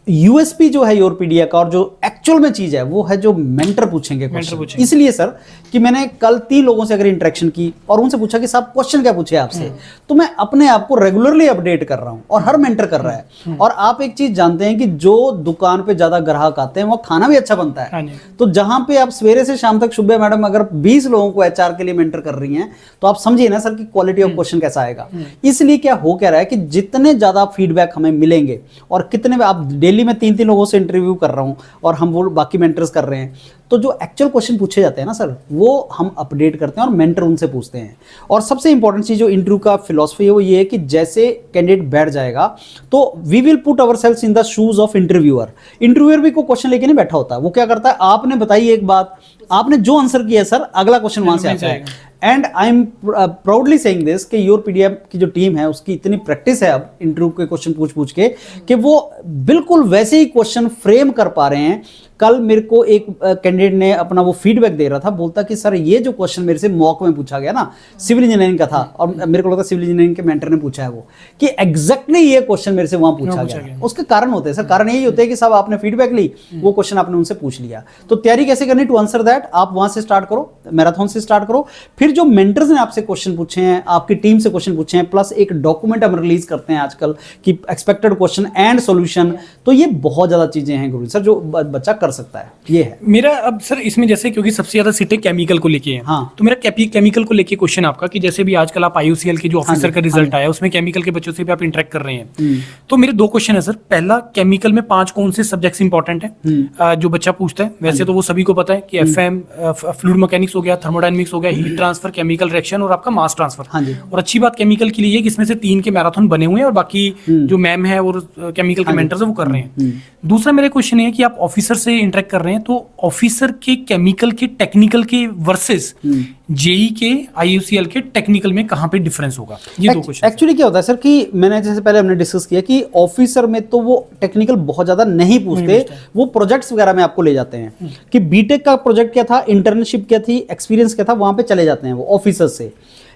यूएसपी जो है योरपीडिया का और जो एक्चुअल में चीज है वो है जो मेंटर पूछेंगे क्वेश्चन। इसलिए सर कि मैंने कल 3 लोगों से अगर इंटरेक्शन की और उनसे पूछा कि साहब क्वेश्चन क्या पूछे आपसे, तो मैं अपने आप को रेगुलरली अपडेट कर रहा हूं और हर मेंटर कर रहा है। और आप एक चीज जानते हैं कि जो दुकान पे ज्यादा ग्राहक आते हैं वो खाना भी अच्छा बनता है। तो जहां पे आप सवेरे से शाम तक शुभ मैडम अगर 20 लोगों को HR के लिए मेंटर कर रही हैं, तो आप समझिए ना सर कि क्वालिटी ऑफ क्वेश्चन कैसा आएगा। इसलिए क्या हो क्या रहा है कि जितने ज्यादा फीडबैक हमें मिलेंगे और कितने, आप डेली में 3-3 लोगों से इंटरव्यू कर रहा हूं और हम वो बाकी मेंटर्स कर रहे हैं, तो जो एक्चुअल क्वेश्चन पूछे जाते हैं ना सर वो हम अपडेट करते हैं और मेंटर उनसे पूछते हैं। और सबसे इंपॉर्टेंट चीज जो इंटरव्यू का फिलॉसफी है वो ये है कि जैसे कैंडिडेट बैठ जाएगा तो we will put ourselves in the shoes of interviewer. Interviewer भी कोई क्वेश्चन लेके नहीं बैठा होता, वो क्या करता है, आपने बताई एक बात, आपने जो आंसर किया सर अगला क्वेश्चन वहां से आता है। And I am proudly saying this कि योरपीडिया की जो टीम है उसकी इतनी प्रैक्टिस है अब इंटरव्यू के क्वेश्चन पूछ के कि वो बिल्कुल वैसे ही क्वेश्चन फ्रेम कर पा रहे हैं। कल मेरे को एक कैंडिडेट ने अपना वो फीडबैक दे रहा था, बोलता कि सर ये जो क्वेश्चन मेरे से मॉक में पूछा गया ना, सिविल इंजीनियरिंग का था, और मेरे को लगता है सिविल इंजीनियरिंग के मेंटर ने पूछा है वो, कि एग्जैक्टली ये क्वेश्चन मेरे से वहां पूछा गया। उसके कारण होते हैं सर, कारण यही होते हैं कि साहब आपने फीडबैक ली, वो क्वेश्चन आपने उनसे पूछ लिया। तो तैयारी कैसे करनी टू आंसर दैट, आप वहां से स्टार्ट करो, मैराथन से स्टार्ट करो। फिर जो मेंटर्स ने आपसे क्वेश्चन पूछे हैं, आपकी टीम से क्वेश्चन पूछे हैं, प्लस एक डॉक्यूमेंट हम रिलीज करते हैं आजकल कि एक्सपेक्टेड क्वेश्चन एंड सॉल्यूशन, तो ये बहुत ज्यादा चीजें हैं गुरु सर जो बच्चा कर सकता है। ये मेरा अब सर इसमें जैसे क्योंकि सबसे ज्यादा सीटें केमिकल को लेके हैं, हाँ। तो मेरा केमिकल को लेके क्वेश्चन आपका कि जैसे भी आजकल आप आईयूसीएल के जो ऑफिसर का रिजल्ट आया उसमें केमिकल के बच्चों से भी आप इंटरेक्ट कर रहे हैं, तो मेरे दो क्वेश्चन है सर। पहला, केमिकल में 5 कौन से सब्जेक्ट्स इंपॉर्टेंट है जो बच्चा पूछता है? वैसे तो वो सभी को पता है कि एफएम, फ्लूइड मैकेनिक्स हो गया, थर्मोडायनेमिक्स हो गया, हीट ट्रांसफर, केमिकल रिएक्शन और आपका मास ट्रांसफर। और अच्छी बात केमिकल के लिए है कि इसमें से 3 के मैराथन बने हुए हैं और बाकी जो मैम है और केमिकल के मेंटर्स है वो कर रहे हैं। दूसरा मेरा क्वेश्चन है कि आप ऑफिसर से इंटरेक्ट कर रहे हैं, तो ऑफिसर के केमिकल के टेक्निकल के वर्सेस जेई के आईयूसीएल के टेक्निकल में कहां पे डिफरेंस होगा? ये दो क्वेश्चन। एक्चुअली क्या होता है सर कि मैंने जैसे पहले हमने डिस्कस किया कि ऑफिसर में तो वो टेक्निकल बहुत ज्यादा नहीं पूछते, वो प्रोजेक्ट्स वगैरह में आपको ले जाते हैं कि बीटेक का प्रोजेक्ट क्या था, इंटर्नशिप क्या थी, एक्सपीरियंस क्या था, वहां पे चले जाते हैं वो ऑफिसर से।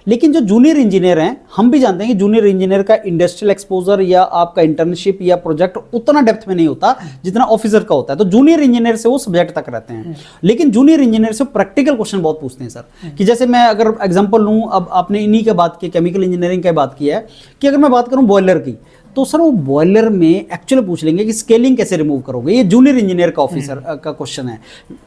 लेकिन जो जूनियर इंजीनियर हैं, हम भी जानते हैं कि जूनियर इंजीनियर का इंडस्ट्रियल एक्सपोजर या आपका इंटर्नशिप या प्रोजेक्ट उतना डेप्थ में नहीं होता जितना ऑफिसर का होता है। तो जूनियर इंजीनियर से वो सब्जेक्ट तक रहते हैं, लेकिन जूनियर इंजीनियर से प्रैक्टिकल क्वेश्चन बहुत पूछते हैं सर। कि जैसे मैं अगर एग्जांपल लूं, अब आपने इन्हीं की बात की, केमिकल इंजीनियरिंग की बात की है, कि अगर मैं बात करूं बॉयलर की, तो सर वो बॉयलर में एक्चुअली पूछ लेंगे कि स्केलिंग कैसे रिमूव करोगे। ये जूनियर इंजीनियर का ऑफिसर का क्वेश्चन है।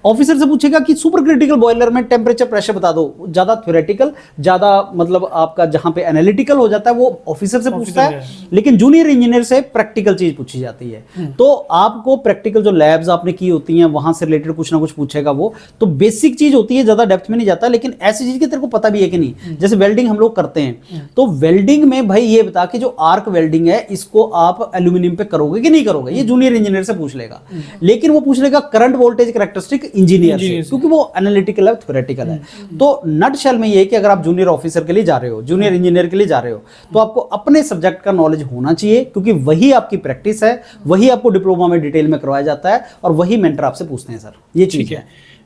ऑफिसर से पूछेगा कि सुपर क्रिटिकल बॉयलर में टेम्परेचर प्रेशर बता दो, ज्यादा थ्योरेटिकल, ज्यादा मतलब आपका जहां पे एनालिटिकल हो जाता है वो ऑफिसर से पूछता है, लेकिन जूनियर इंजीनियर से प्रैक्टिकल चीज पूछी जाती है। तो आपको प्रैक्टिकल जो लैब्स आपने की होती हैं वहां से रिलेटेड कुछ ना कुछ पूछेगा वो, तो बेसिक चीज होती है, ज्यादा डेप्थ में नहीं जाता। लेकिन ऐसी चीज की तेरे को पता भी है कि नहीं, जैसे वेल्डिंग हम लोग करते हैं, तो वेल्डिंग में भाई ये बता कि जो आर्क वेल्डिंग है इसको आप एल्यूमिनियम पे करोगे कि नहीं करोगे, ये जूनियर इंजीनियर से पूछ लेगा। लेकिन वो पूछ लेगा करंट वोल्टेज कैरेक्टरिस्टिक इंजीनियर से, क्योंकि वो एनालिटिकल है, थ्योरेटिकल है। तो नट शेल में ये है कि अगर आप जूनियर ऑफिसर के लिए जा रहे हो, जूनियर इंजीनियर के लिए जा रहे हो, तो आपको अपने सब्जेक्ट का नॉलेज होना चाहिए, क्योंकि वही आपकी प्रैक्टिस है, वही आपको डिप्लोमा में डिटेल में करवाया जाता है और वही मेंटर आपसे पूछते हैं सर। ये चीज है।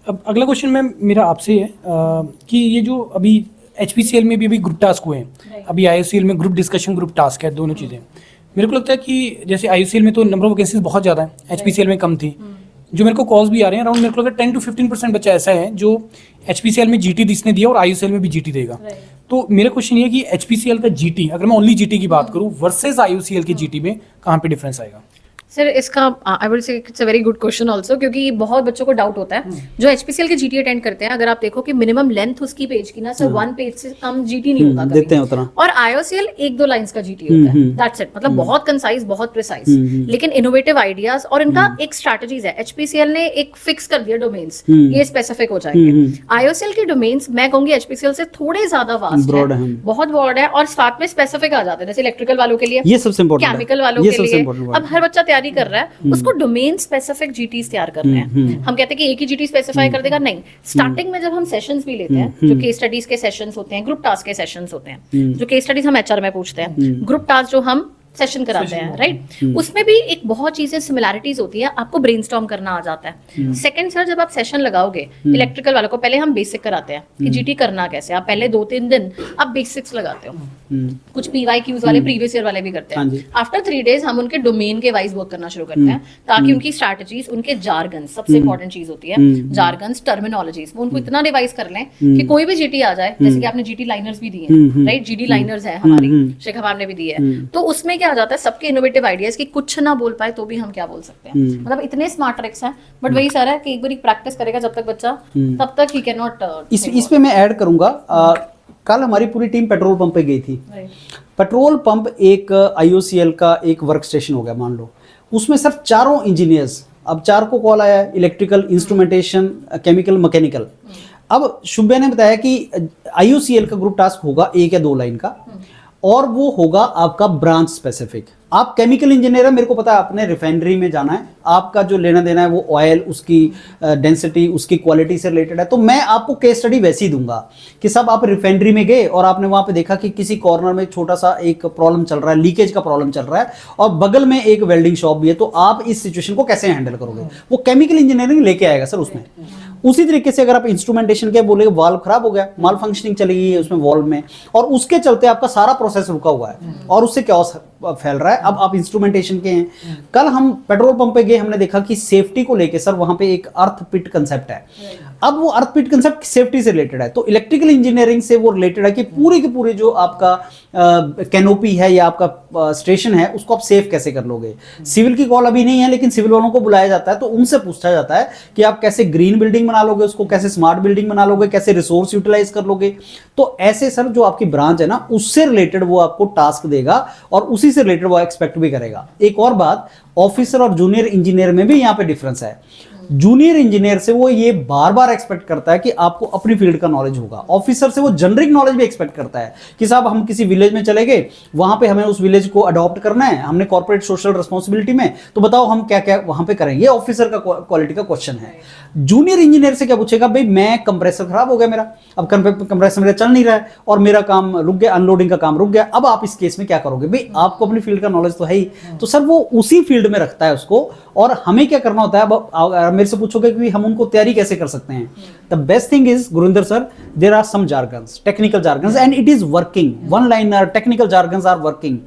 अब अगला क्वेश्चन मैम मेरा आपसे है कि ये जो अभी एचपीसीएल में भी अभी ग्रुप टास्क हुए हैं, अभी आईयूसीएल में ग्रुप डिस्कशन, ग्रुप टास्क है, दोनों चीजें। मेरे को लगता है कि जैसे आईयूसीएल में तो नंबर ऑफ वैकेंसीज बहुत ज़्यादा है, एचपीसीएल में कम थी। जो मेरे को कॉल्स भी आ रहे हैं अराउंड, मेरे को लगता है 10 to 15% बच्चा ऐसा है जो एचपीसीएल में जीटी जिसने दिया और आईयूसीएल में भी जीटी देगा। तो मेरा क्वेश्चन ये है कि एचपीसीएल का जीटी, अगर मैं ओनली जीटी की बात करूं वर्सेस आईयूसीएल के जीटी में कहाँ पे डिफरेंस आएगा? सर इसका I would say it's a very good question also, क्योंकि बहुत बच्चों को डाउट होता है जो एचपीसीएल के जीटी अटेंड करते हैं। अगर आप देखो कि मिनिमम लेंथ उसकी पेज की ना सर 1 पेज से कम जीटी नहीं होता देते हैं उतना, और आईयूसीएल 1-2 लाइंस का जीटी होता है, दैट्स इट। मतलब बहुत कंसाइज, बहुत प्रिसाइज, लेकिन इनोवेटिव आइडियाज और इनका एक स्ट्रैटेजीज है। एचपीसीएल ने एक फिक्स कर दिया डोमेन्स, ये स्पेसिफिक हो जाएंगे। आईयूसीएल के डोमेन्स मैं कहूंगी एचपीसीएल से थोड़े ज्यादा वास्ट है, बहुत ब्रॉड है, और साथ में स्पेसिफिक आ जाते हैं, जैसे इलेक्ट्रिकल वालों के लिए, ये सबसे इंपॉर्टेंट है, केमिकल वालों के लिए। अब हर बच्चा तैयारी कर रहा है, उसको डोमेन स्पेसिफिक जीटीज तैयार करने हैं। हम कहते हैं कि एक ही जीटी स्पेसिफाई कर देगा, नहीं। स्टार्टिंग में जब हम सेशंस भी लेते हैं, जो केस स्टडीज के सेशंस होते हैं, ग्रुप टास्क के सेशंस होते हैं, जो केस स्टडीज हम एचआर में पूछते हैं, ग्रुप टास्क जो हम सेशन कराते हैं, राइट, उसमें भी एक बहुत चीजें सिमिलैरिटीज होती है, आपको ब्रेनस्टॉर्म करना आ जाता है। सेकंड सर, जब आप सेशन लगाओगे इलेक्ट्रिकल वालों को, पहले हम बेसिक कराते हैं कि जीटी करना कैसे। आप पहले 2-3 दिन आप बेसिक्स लगाते हो, कुछ पीवाईक्यूज वाले प्रीवियस ईयर वाले भी करते हैं। आफ्टर 3 डेज हम उनके डोमेन के वाइज वर्क करना शुरू करते हैं, ताकि उनकी स्ट्रैटेजीज, उनके जार्गन, सबसे इंपॉर्टेंट चीज होती है जार्गन्स, टर्मिनोलॉजीज, वो उनको इतना रिवाइज कर लें कि कोई भी जीटी आ जाए। जैसे कि आपने जीटी लाइनर्स भी दिए हैं, राइट, जीडी लाइनर्स है हमारी, शेखर मैम ने भी दी है। तो उसमें क्या आ जाता है, सबके इनोवेटिव आइडियाज की कुछ ना बोल पाए तो भी हम क्या बोल सकते हैं। मतलब इतने स्मार्ट ट्रिक्स हैं, बट वही सारा है कि एक बार प्रैक्टिस करेगा जब तक बच्चा, तब तक ही कैन नॉट। इस पे मैं ऐड करूंगा, कल हमारी पूरी टीम पेट्रोल पंप पे गई थी। पेट्रोल पंप एक आईयूसीएल का एक वर्क स्टेशन हो गया मान लो, उसमें सिर्फ 4 इंजीनियर्स, अब 4 को कॉल आया, इलेक्ट्रिकल, इंस्ट्रूमेंटेशन, केमिकल, मैकेनिकल। अब शुभ्या ने बताया कि आईयूसीएल का ग्रुप टास्क होगा 1 या 2 लाइन का, और वो होगा आपका ब्रांच स्पेसिफिक। आप केमिकल इंजीनियर है, मेरे को पता है आपने रिफाइनरी में जाना है, आपका जो लेना देना है वो ऑयल, उसकी डेंसिटी, उसकी क्वालिटी से रिलेटेड है। तो मैं आपको केस स्टडी वैसे ही दूंगा कि सब आप रिफाइनरी में गए और आपने वहां पे देखा कि किसी कॉर्नर में छोटा सा एक प्रॉब्लम चल रहा है, लीकेज का प्रॉब्लम चल रहा है और बगल में एक वेल्डिंग शॉप भी है, तो आप इस सिचुएशन को कैसे हैंडल करोगे? वो केमिकल इंजीनियरिंग लेके आएगा सर उसमें। उसी तरीके से अगर आप इंस्ट्रूमेंटेशन के बोलेगे वाल्व खराब हो गया, माल फंक्शनिंग चली गई है उसमें वाल्व में, और उसके चलते आपका सारा प्रोसेस रुका हुआ है और उससे क्या फैल रहा है। अब आप इंस्ट्रूमेंटेशन के हैं, कल हम पेट्रोल पंप पे गए, हमने देखा कि सेफ्टी को लेके सर वहां पे एक अर्थ पिट कंसेप्ट है। अब वो अर्थ पिट कंसेप्ट सेफ्टी से रिलेटेड है, तो इलेक्ट्रिकल इंजीनियरिंग से वो रिलेटेड है कि पूरे के पूरे जो आपका कैनोपी है या आपका स्टेशन है उसको आप सेफ कैसे कर लोगे। सिविल की कॉल अभी नहीं है, लेकिन सिविल वालों को बुलाया जाता है, तो उनसे पूछा जाता है कि आप कैसे ग्रीन बिल्डिंग बना लोगे, उसको कैसे स्मार्ट बिल्डिंग बना लोगे, कैसे रिसोर्स यूटिलाइज कर लोगे। तो ऐसे सर जो आपकी ब्रांच है ना, उससे रिलेटेड वो आपको टास्क देगा और उसी से रिलेटेड वो एक्सपेक्ट भी करेगा। एक और बात, ऑफिसर और जूनियर इंजीनियर में भी यहाँ पे डिफरेंस है। जूनियर इंजीनियर से वो ये बार बार एक्सपेक्ट करता है कि आपको अपनी फील्ड का नॉलेज होगा। ऑफिसर से वो जनरिक नॉलेज भी एक्सपेक्ट करता है कि साहब हम किसी विलेज में चले गए, वहां पे हमें उस विलेज को अडॉप्ट करना है, हमने कॉर्पोरेट सोशल रिस्पॉन्सिबिलिटी में, तो बताओ हम क्या क्या वहां पे करेंगे। ऑफिसर का क्वालिटी का क्वेश्चन है। जूनियर इंजीनियर से क्या पूछेगा, भाई मैं कंप्रेसर खराब हो गया मेरा, अब कंप्रेसर मेरा चल नहीं रहा है और मेरा काम रुक गया, अनलोडिंग का काम रुक गया, अब आप इस केस में क्या करोगे। भाई आपको अपनी फील्ड का नॉलेज तो है ही, तो सर वो उसी फील्ड में रखता है उसको, और हमें क्या करना होता है। अब मेरे से पूछोगे कि हम उनको तैयारी कैसे कर सकते हैं। The best thing is Gurinder sir, there are some jargons, technical jargons, and it is working. One liner technical jargons are working.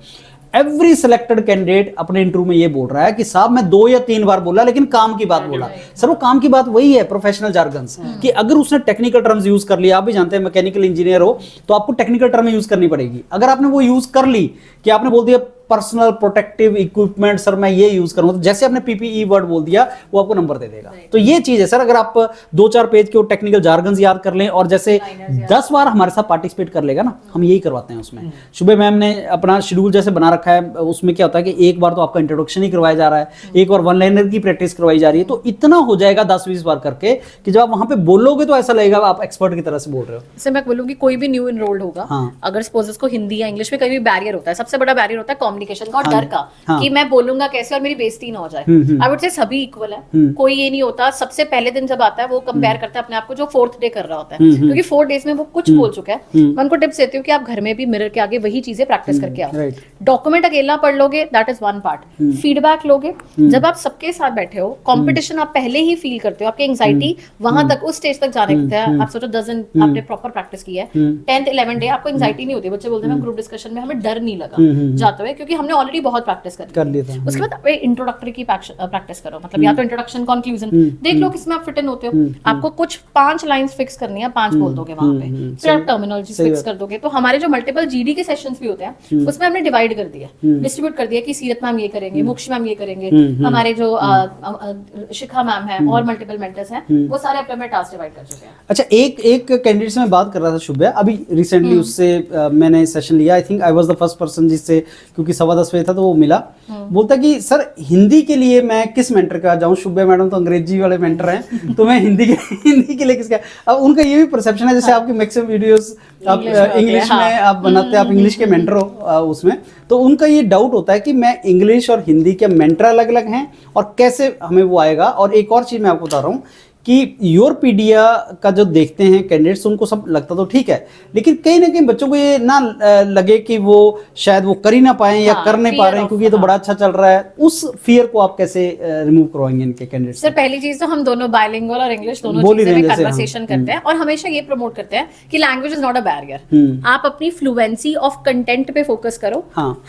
Every selected candidate अपने इंटरव्यू में ये बोल रहा है कि साहब मैं 2 या 3 बार बोला लेकिन काम की बात बोला। सर वो काम की बात वही है प्रोफेशनल jargons, कि अगर उसने टेक्निकल टर्म्स यूज कर लिया, आप भी जानते हैं मैकेनिकल इंजीनियर हो तो आपको टेक्निकल टर्म यूज करनी पड़ेगी। अगर आपने वो यूज कर ली कि आपने बोल दिया पर्सनल प्रोटेक्टिव इक्विपमेंट, सर मैं ये यूज करूंगा, तो जैसे आपने पीपीई वर्ड बोल दिया वो आपको नंबर दे देगा। तो ये चीज है सर, अगर आप 2-4 पेज के टेक्निकल jargons याद कर लें और जैसे 10 बार हमारे साथ पार्टिसिपेट कर लेगा ना, हम यही करवाते हैं उसमें। शुभे मैम ने अपना शेड्यूल जैसे बना रखा है, उसमें क्या होता है कि एक बार तो आपका इंट्रोडक्शन ही करवाया जा रहा है, एक बार वन लाइनर की प्रैक्टिस करवाई जा रही है, तो इतना हो जाएगा 10-20 बार करके कि जब आप वहां पे बोलोगे तो ऐसा लगेगा आप एक्सपर्ट की तरह से बोल रहे हो। सर मैं बोलूंगी कोई भी न्यू इनरोल्ड होगा, अगर सपोज उसको हिंदी या इंग्लिश में कहीं भी बैरियर होता है, सबसे बड़ा बैरियर होता है कम्युनिकेशन का और डर का, कि मैं बोलूंगा कैसे और मेरी बेइज्जती ना हो जाए। आई वुड से सभी इक्वल है, कोई ये नहीं होता सबसे पहले दिन जब आता है वो कंपेयर करता है अपने आप को जो 4th डे कर रहा होता है, क्योंकि 4 डेज में वो कुछ बोल चुका है। मैं उनको टिप्स देती हूँ कि आप घर में भी मिरर के आगे वही चीजें प्रैक्टिस करके आओ। डॉक्यूमेंट अकेला पढ़ लोगे, that is one part. Feedback लोगे, जब आप सबके साथ बैठे हो, कंपटीशन आप पहले ही फील करते हो, आपकी एंजाइटी वहां तक उस स्टेज तक जाने लगता है। आप सोचो 10 दिन आपने प्रॉपर प्रैक्टिस की है, 10th 11th डे आपको एंजाइटी नहीं होती। बच्चे बोलते हैं ग्रुप डिस्कशन में हमें डर नहीं लगा जाते हुए, क्योंकि हमने ऑलरेडी बहुत प्रैक्टिस कर ली था। उसके बाद इंट्रोडक्टरी की प्रैक्टिस करो, मतलब या तो इंट्रोडक्शन कंक्लूजन देख लो किसमें आप फिट इन होते हो। आपको कुछ 5 लाइंस फिक्स करनी है, 5 बोल दोगे वहां पे, फिर आप टर्मिनोलॉजी फिक्स कर दोगे। तो हमारे जो मल्टीपल जीडी के सेशंस भी होते हैं उसमें हमने डिवाइड कर दिया, डिस्ट्रीब्यूट कर दिया कि सीरत मैम ये करेंगे, मोक्ष मैम ये करेंगे, हमारे जो शिखा मैम है और मल्टीपल मेंटर्स हैं वो सारे अपने टास्क डिवाइड कर चुके हैं। अच्छा, एक कैंडिडेट से मैं बात कर रहा था शुभ्या, अभी रिसेंटली उससे मैंने सेशन लिया। I think I was the first person जिससे, क्योंकि 10:15 बजे था तो वो मिला। बोलता कि सर हिंदी के लिए मैं किस मेंटर का जाऊं, शुभ्या मैडम तो अंग्रेजी वाले मेंटर हैं, तो मैं हिंदी के लिए किसका। अब उनका ये भी परसेप्शन है, जैसे आपकी मैक्सिमम वीडियोस आप इंग्लिश में आप बनाते हैं, आप इंग्लिश के मेंटर हो उसमें, तो उनका ये डाउट होता है कि मैं इंग्लिश और हिंदी के मेंटर अलग अलग हैं और कैसे हमें वो आएगा। और एक और चीज मैं आपको बता रहा हूँ कि योरपीडिया का जो देखते हैं कैंडिडेट्स, उनको सब लगता तो ठीक है, लेकिन कहीं ना कहीं बच्चों को ये ना लगे कि वो शायद वो कर ही ना पाए या कर नहीं पा रहे हैं क्योंकि ये तो बड़ा अच्छा चल रहा है। उस फियर को आप कैसे रिमूव करवाएंगे इनके कैंडिडेट्स? सर पहली चीज तो हम दोनों बायलिंगुअल और इंग्लिश दोनों चीजें में कन्वर्सेशन करते हैं और हमेशा ये प्रमोट करते हैं कि language is not a barrier. आप अपनी फ्लुएंसी ऑफ कंटेंट पे फोकस करो।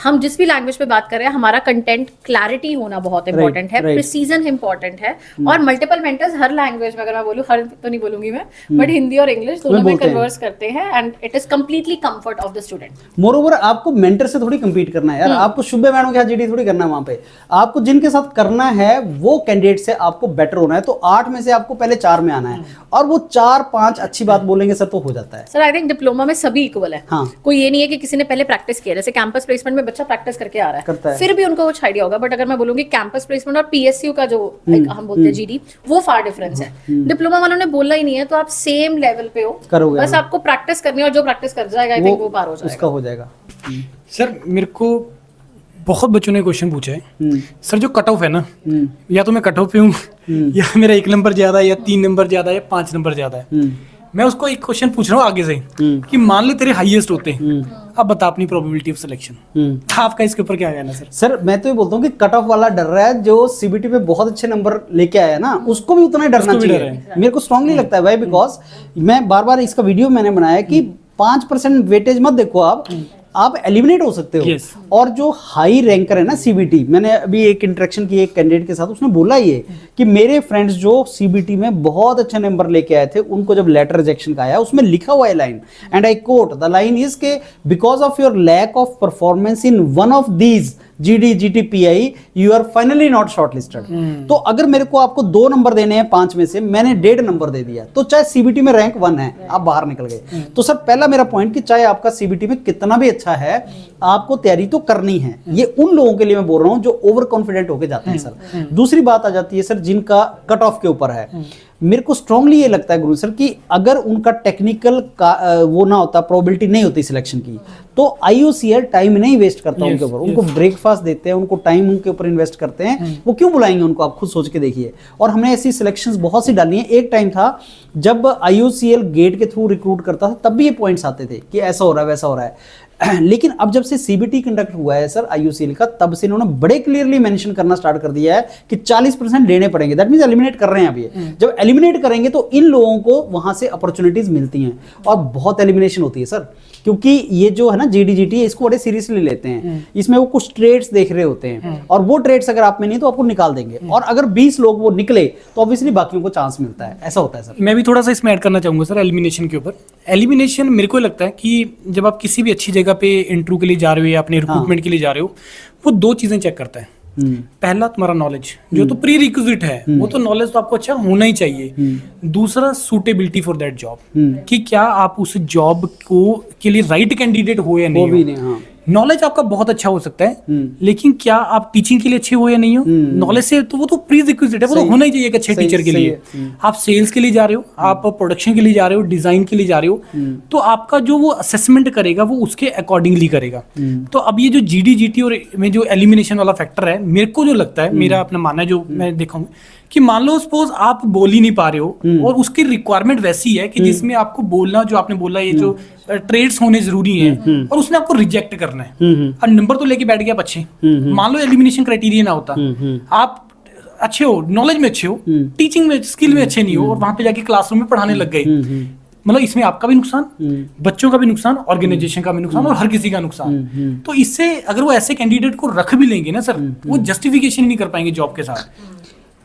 हम जिस भी लैंग्वेज पे बात कर रहे हैं, हमारा कंटेंट क्लैरिटी होना बहुत इंपॉर्टेंट है, प्रिसीजन इंपॉर्टेंट है, और मल्टीपल मेंटर्स हर लैंग्वेज में, अगर मैं बोलूं हर तो नहीं बोलूंगी मैं, बट हिंदी और इंग्लिश दोनों में कन्वर्स करते हैं and it is completely comfort of the student. Moreover आपको मेंटर से थोड़ी compete करना है यार, आपको शुभ्या मैडम के साथ जीडी थोड़ी करना है। वहां पे आपको जिनके साथ करना है वो कैंडिडेट से आपको बेटर होना है। तो 8 में से आपको पहले 4 में आना है और वो 4-5 अच्छी बात बोलेंगे सर तो हो जाता है। सर आई थिंक डिप्लोमा में सभी इक्वल है। कोई ये नहीं है कि किसी ने पहले प्रैक्टिस किया, जैसे कैंपस प्लेसमेंट में बच्चा प्रैक्टिस करके आ रहा है, फिर भी उनको कुछ आइडिया होगा। बट अगर मैं बोलूंगी कैंपस प्लेसमेंट और पीएसयू का जो हम बोलते हैं जीडी, वो फार डिफरेंस है। डिप्लोमा वालों ने बोला ही नहीं है, तो आप सेम लेवल पे हो, करोगे, बस आपको प्रैक्टिस करनी है और जो प्रैक्टिस कर जाएगा आई थिंक वो पार हो जाएगा, उसका हो जाएगा। सर मेरे को बहुत बच्चों ने क्वेश्चन पूछा है सर, जो कट ऑफ है ना, या तो मैं कट ऑफ पे हूँ या मेरा 1 नंबर ज्यादा है, या 3 नंबर ज्यादा है, या 5 नंबर ज्यादा है। मैं उसको एक क्वेश्चन पूछ रहा हूँ आगे से कि मान ले तेरे हाईएस्ट होते हैं, अब बता अपनी प्रोबेबिलिटी ऑफ सिलेक्शन। आपका इसके ऊपर क्या कहना है सर? सर मैं तो ये बोलता हूँ कि कट ऑफ वाला डर रहा है, जो सीबीटी में बहुत अच्छे नंबर लेके आया ना, उसको भी उतना ही डरना चाहिए। मेरे को स्ट्रांगली लगता है भाई, बिकॉज मैं बार बार इसका वीडियो मैंने बनाया कि 5% वेटेज मत देखो आप एलिमिनेट हो सकते हो। और जो हाई रैंकर है ना सीबीटी, मैंने अभी एक इंटरेक्शन की एक कैंडिडेट के साथ, उसने बोला ये कि मेरे फ्रेंड्स जो सीबीटी में बहुत अच्छे नंबर लेके आए थे, उनको जब लेटर रिजेक्शन का आया, उसमें लिखा हुआ है line, and I quote the line is के because of your lack of performance in one of these GD GT PI you are finally not shortlisted. तो अगर मेरे को आपको 2 नंबर देने हैं 5 में से, मैंने 1.5 नंबर दे दिया, तो चाहे सीबीटी में रैंक 1 है, आप बाहर निकल गए। तो सर पहला मेरा पॉइंट कि चाहे आपका सीबीटी में कितना भी अच्छा है, आपको तैयारी तो करनी है। ये उन लोगों के लिए मैं बोल रहा हूं जो ओवर कॉन्फिडेंट होके जाते हैं सर। दूसरी बात आ जाती है सर, जिनका कट ऑफ के ऊपर है, मेरे को स्ट्रांगली ये लगता है गुरु सर कि अगर उनका टेक्निकल का वो ना होता, प्रोबेबिलिटी नहीं होती सिलेक्शन की, तो आईयूसीएल टाइम नहीं वेस्ट करता उनके ऊपर। उनको ब्रेकफास्ट देते हैं, उनको टाइम उनके ऊपर इन्वेस्ट करते हैं, वो क्यों बुलाएंगे उनको? आप खुद सोच के देखिए। और हमने ऐसी सिलेक्शंस बहुत सी डाली हैं। एक टाइम था जब आईयूसीएल गेट के थ्रू रिक्रूट करता था, तब भी ये पॉइंट्स आते थे कि ऐसा हो रहा है वैसा हो रहा है। लेकिन अब जब से सीबीटी कंडक्ट हुआ है सर आईयूसीएल का, तब से इन्होंने बड़े क्लियरली मेंशन करना स्टार्ट कर दिया है कि 40% देने पड़ेंगे। दैट मींस एलिमिनेट कर रहे हैं अभी। जब एलिमिनेट करेंगे तो इन लोगों को वहां से अपॉर्चुनिटीज मिलती हैं, और बहुत एलिमिनेशन होती है सर, क्योंकि ये जो है ना जीडीजीटी, इसको बड़े सीरियसली लेते हैं। इसमें वो कुछ ट्रेड्स देख रहे होते हैं, और वो ट्रेड्स अगर आप में नहीं तो आपको निकाल देंगे, और अगर 20 लोग वो निकले तो ऑब्वियसली बाकियों को चांस मिलता है। ऐसा होता है सर। मैं भी थोड़ा सा इसमें ऐड करना चाहूंगा सर एलिमिनेशन के ऊपर। एलिमिनेशन मेरे को लगता है कि जब आप किसी भी अच्छी जगह पे इंटरव्यू के लिए जा रहे हो या अपने रिक्रूटमेंट के लिए जा रहे हो, वो 2 चीजें चेक करता है। पहला तुम्हारा नॉलेज, जो तो प्री रिक्विजिट है, वो तो नॉलेज तो आपको अच्छा होना ही चाहिए। दूसरा सूटेबिलिटी फॉर दैट जॉब, कि क्या आप उस जॉब को के लिए राइट कैंडिडेट हो या नहीं हो। नॉलेज आपका बहुत अच्छा हो सकता है, लेकिन क्या आप टीचिंग के लिए अच्छे हो या नहीं हो? नॉलेज से तो वो तो प्री रिक्विजिट है, वो तो होना ही चाहिए एक अच्छे टीचर के लिए। आप सेल्स के लिए जा रहे हो, आप प्रोडक्शन के लिए जा रहे हो, डिजाइन के लिए जा रहे हो, तो आपका जो वो असेसमेंट करेगा वो उसके अकॉर्डिंगली करेगा। तो अब ये जो जीडी-जीटी और में जो एलिमिनेशन वाला फैक्टर है, मेरे को जो लगता है, मेरा अपना मानना है, जो मैं देखा हूँ कि मान लो सपोज आप बोल ही नहीं पा रहे हो, और उसकी रिक्वायरमेंट वैसी है कि जिसमें आपको बोलना, जो आपने बोला ये जो ट्रेड्स होने जरूरी हैं, और उसने आपको रिजेक्ट करना है, और नंबर तो लेके बैठ गया आप अच्छे। मान लो एलिमिनेशन क्राइटेरिया ना होता, आप अच्छे हो, नॉलेज में अच्छे हो, टीचिंग में स्किल में अच्छे नहीं हो, और वहां पे जाके क्लासरूम में पढ़ाने लग गए, मतलब इसमें आपका भी नुकसान, बच्चों का भी नुकसान, ऑर्गेनाइजेशन का भी नुकसान, और हर किसी का नुकसान। तो इससे अगर वो ऐसे कैंडिडेट को रख भी लेंगे ना सर, वो जस्टिफिकेशन नहीं कर पाएंगे जॉब के साथ।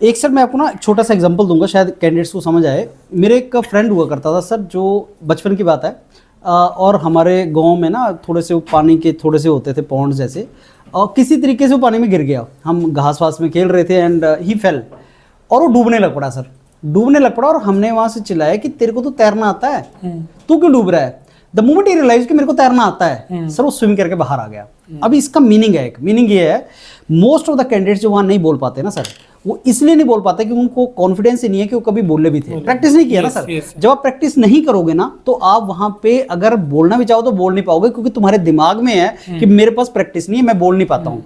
एक सर मैं आपको ना छोटा सा एग्जांपल दूंगा, शायद कैंडिडेट्स को समझ आए। मेरे एक फ्रेंड हुआ करता था सर, जो बचपन की बात है, और हमारे गांव में ना थोड़े से पानी के थोड़े से होते थे पॉन्ड जैसे, और किसी तरीके से वो पानी में गिर गया। हम घास वास में खेल रहे थे, एंड ही फेल, और वो डूबने लग पड़ा सर, डूबने लग पड़ा। और हमने वहां से चिल्लाया कि तेरे को तो तैरना आता है, तू क्यों डूब रहा है? द मोमेंट ही रियलाइज कि मेरे को तैरना आता है, सर वो स्विम करके बाहर आ गया। अब इसका मीनिंग है, एक मीनिंग ये है, मोस्ट ऑफ द कैंडिडेट्स जो वहां नहीं बोल पाते ना सर, वो इसलिए नहीं बोल पाते कि उनको कॉन्फिडेंस ही नहीं है कि वो कभी बोले भी थे, प्रैक्टिस नहीं किया ना सर। जब आप प्रैक्टिस नहीं करोगे ना, तो आप वहां पे अगर बोलना भी चाहो तो बोल नहीं पाओगे, क्योंकि तुम्हारे दिमाग में है कि मेरे पास प्रैक्टिस नहीं है, मैं बोल नहीं पाता हूँ।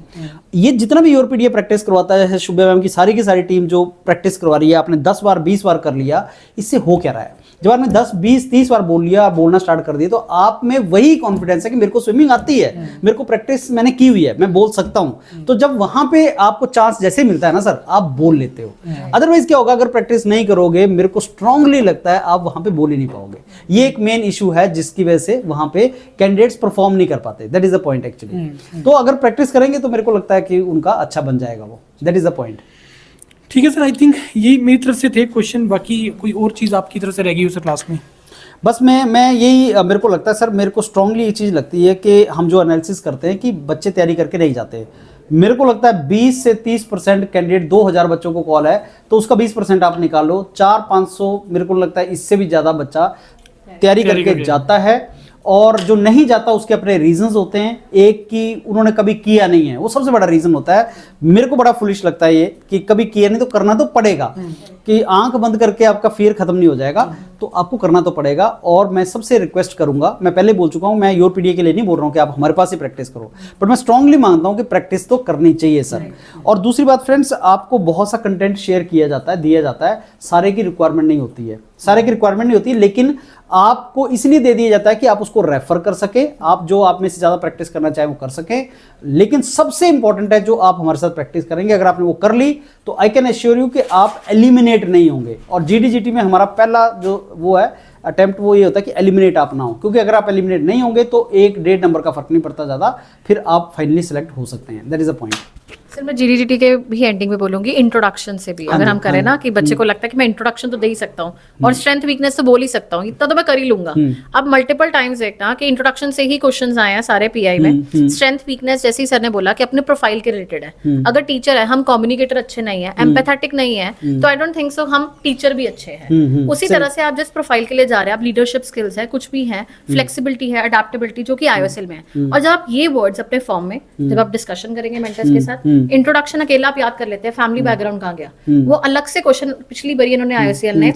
ये जितना भी यूरोपीडिया प्रैक्टिस करवाता है, शुभ्या मैम की सारी टीम जो प्रैक्टिस करवा रही है, आपने 10 बार 20 बार कर लिया, इससे हो क्या रहा है? जब आपने 10 20 30 बार बोल लिया, बोलना स्टार्ट कर दिया, तो आप में वही कॉन्फिडेंस है कि मेरे को स्विमिंग आती है, मेरे को प्रैक्टिस मैंने की हुई है, मैं बोल सकता हूं। तो जब वहां पे आपको चांस जैसे मिलता है ना सर, आप बोल लेते हो। अदरवाइज क्या होगा, अगर प्रैक्टिस नहीं करोगे, मेरे को स्ट्रांगली लगता है आप वहां पे बोल ही नहीं पाओगे। ये एक मेन इशू है जिसकी वजह से वहां पे कैंडिडेट्स परफॉर्म नहीं कर पाते। That is the point actually. तो अगर प्रैक्टिस करेंगे तो मेरे को लगता है कि उनका अच्छा बन जाएगा वो। That is the point. ठीक है सर, आई थिंक ये मेरी तरफ से थे क्वेश्चन। बाकी कोई और चीज़ आपकी तरफ से रह गई हो सर क्लास में? बस मैं यही, मेरे को लगता है सर, मेरे को स्ट्रांगली ये चीज़ लगती है कि हम जो एनालिसिस करते हैं कि बच्चे तैयारी करके नहीं जाते। मेरे को लगता है 20 से 30% कैंडिडेट, 2000 बच्चों को कॉल है तो उसका 20% आप निकाल लो, 400-500, मेरे को लगता है इससे भी ज़्यादा बच्चा तैयारी करके जाता है। और जो नहीं जाता उसके अपने रीजंस होते हैं। एक कि उन्होंने कभी किया नहीं है, वो सबसे बड़ा रीजन होता है। मेरे को बड़ा फुलिश लगता है ये कि कभी किया नहीं तो करना तो पड़ेगा, कि आंख बंद करके आपका फियर खत्म नहीं हो जाएगा। तो तो आपको करना तो पड़ेगा। और मैं सबसे रिक्वेस्ट करूंगा, मैं पहले बोल चुका हूं, मैं योर पीडीए के लिए नहीं बोल रहा हूं कि आप हमारे पास ही प्रैक्टिस करो, बट मैं स्ट्रांगली मानता हूं कि प्रैक्टिस तो करनी चाहिए सर। और दूसरी बात फ्रेंड्स, आपको बहुत सा कंटेंट शेयर किया जाता है, दिया जाता है, सारे की रिक्वायरमेंट नहीं होती है, सारे की रिक्वायरमेंट नहीं होती है, लेकिन आपको इसलिए दे दिया जाता है कि आप उसको रेफर कर सके, आप जो आप में से ज्यादा प्रैक्टिस करना चाहे वो कर सके। लेकिन सबसे इंपॉर्टेंट है जो आप हमारे साथ प्रैक्टिस करेंगे, अगर आपने वो कर ली तो आई कैन एश्योर यू कि आप एलिमिनेट नहीं होंगे। और जीडीजीटी में हमारा पहला जो वो है अटेम्प्ट, वो ये होता है कि एलिमिनेट आप ना हो, क्योंकि अगर आप एलिमिनेट नहीं होंगे तो 1-1.5 नंबर का फर्क नहीं पड़ता ज्यादा, फिर आप फाइनली सेलेक्ट हो सकते हैं। That is a point. Sir मैं जीडीजीटी के भी एंडिंग में बोलूंगी, इंट्रोडक्शन से भी अगर हम करें ना कि बच्चे को लगता है कि मैं इंट्रोडक्शन तो दे ही सकता हूँ और स्ट्रेंथ वीकनेस तो बोल ही सकता हूँ, इतना तो मैं कर ही लूंगा। अब मल्टीपल टाइम्स देखना कि इंट्रोडक्शन से ही क्वेश्चंस आए हैं सारे पीआई में। स्ट्रेंथ वीकनेस जैसे ही सर ने बोला कि अपने प्रोफाइल के रिलेटेड है, अगर टीचर है, हम कम्युनिकेटर अच्छे नहीं है, एम्पैथेटिक नहीं है, तो आई डोंट थिंक सो हम टीचर भी अच्छे हैं। उसी तरह से आप जिस प्रोफाइल के लिए जा रहे हैं, आप लीडरशिप स्किल्स है, कुछ भी है, फ्लेक्सिबिलिटी है, अडेप्टेबिलिटी, जो कि आईओएसएल में है। और जब आप ये वर्ड्स अपने फॉर्म में जब आप डिस्कशन करेंगे मेंटर्स के साथ, इंट्रोडक्शन अकेला आप याद कर लेते हैं, फैमिली बैकग्राउंड कहाँ गया, वो अलग से क्वेश्चन पिछली बार इन्होंने आईओएसएल ने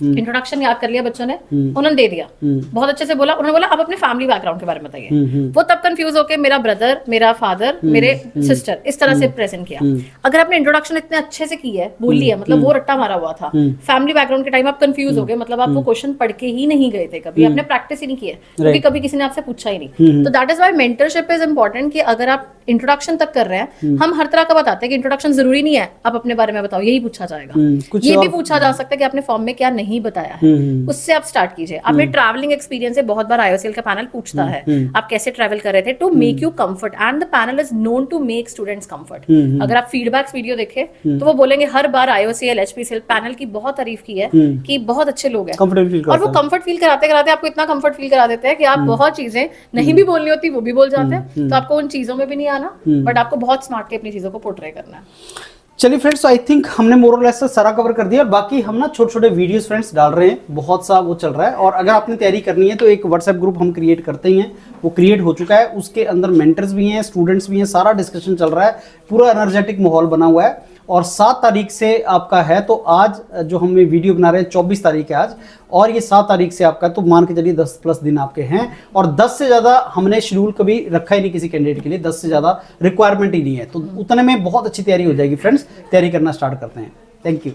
इंट्रोडक्शन याद कर लिया बच्चों ने, उन्होंने दे दिया, बहुत अच्छे से बोला, उन्होंने बोला अब अपने फैमिली बैकग्राउंड के बारे में बताइए। वो तब कंफ्यूज होकर मेरा ब्रदर, मेरा फादर, मेरे सिस्टर, इस तरह से प्रेजेंट किया। अगर आपने इंट्रोडक्शन इतने अच्छे से की है, बोल लिया, मतलब वो रट्टा मारा हुआ था, फैमिली बैकग्राउंड के टाइम आप कंफ्यूज हो गए, मतलब आप वो क्वेश्चन पढ़ के ही नहीं गए थे, कभी आपने प्रैक्टिस ही नहीं किया, क्योंकि कभी किसी ने आपसे पूछा ही नहीं। तो that is why mentorship is important कि अगर आप इंट्रोडक्शन तक कर रहे हैं, हम हर तरह का बताते हैं कि इंट्रोडक्शन जरूरी नहीं है आप अपने बारे में बताओ, यही पूछा जाएगा। ये भी पूछा जा सकता है कि आपने फॉर्म में क्या नहीं बताया है, उससे आप स्टार्ट कीजिए। आपने ट्रैवलिंग एक्सपीरियंस है, बहुत बार आईओएसएल का पैनल पूछता है आप कैसे ट्रैवल कर रहे थे, to make you comfort, and the panel is known to make students comfort. अगर आप फीडबैक्स वीडियो देखे तो वो बोलेंगे हर बार आईओएसएल एचपीसीएल पैनल की बहुत तारीफ की है कि बहुत अच्छे लोग हैं, और वो कंफर्ट फील कराते कराते आपको इतना कंफर्ट फील करा देते हैं कि आप बहुत चीजें नहीं भी बोलनी होती वो भी बोल जाते हैं। तो आपको उन चीजों में भी नहीं आना, बट आपको बहुत स्मार्टली अपनी चीजों को पोर्ट्रे करना है। चलिए फ्रेंड्स, आई थिंक हमने मोर और लेस सारा कवर कर दिया। बाकी हम ना छोटे छोटे वीडियोस फ्रेंड्स डाल रहे हैं, बहुत सा वो चल रहा है। और अगर आपने तैयारी करनी है तो एक व्हाट्सएप ग्रुप हम क्रिएट करते ही हैं, वो क्रिएट हो चुका है, उसके अंदर मेंटर्स भी हैं, स्टूडेंट्स भी हैं, सारा डिस्कशन चल रहा है, पूरा एनर्जेटिक माहौल बना हुआ है। और 7 तारीख से आपका है, तो आज जो हम वीडियो बना रहे हैं 24 तारीख है आज, और ये 7 तारीख से आपका, तो मान के चलिए 10+ दिन आपके हैं। और 10 से ज़्यादा हमने शेड्यूल कभी रखा ही नहीं किसी कैंडिडेट के लिए, 10 से ज़्यादा रिक्वायरमेंट ही नहीं है, तो उतने में बहुत अच्छी तैयारी हो जाएगी फ्रेंड्स। तैयारी करना स्टार्ट करते हैं। Thank you.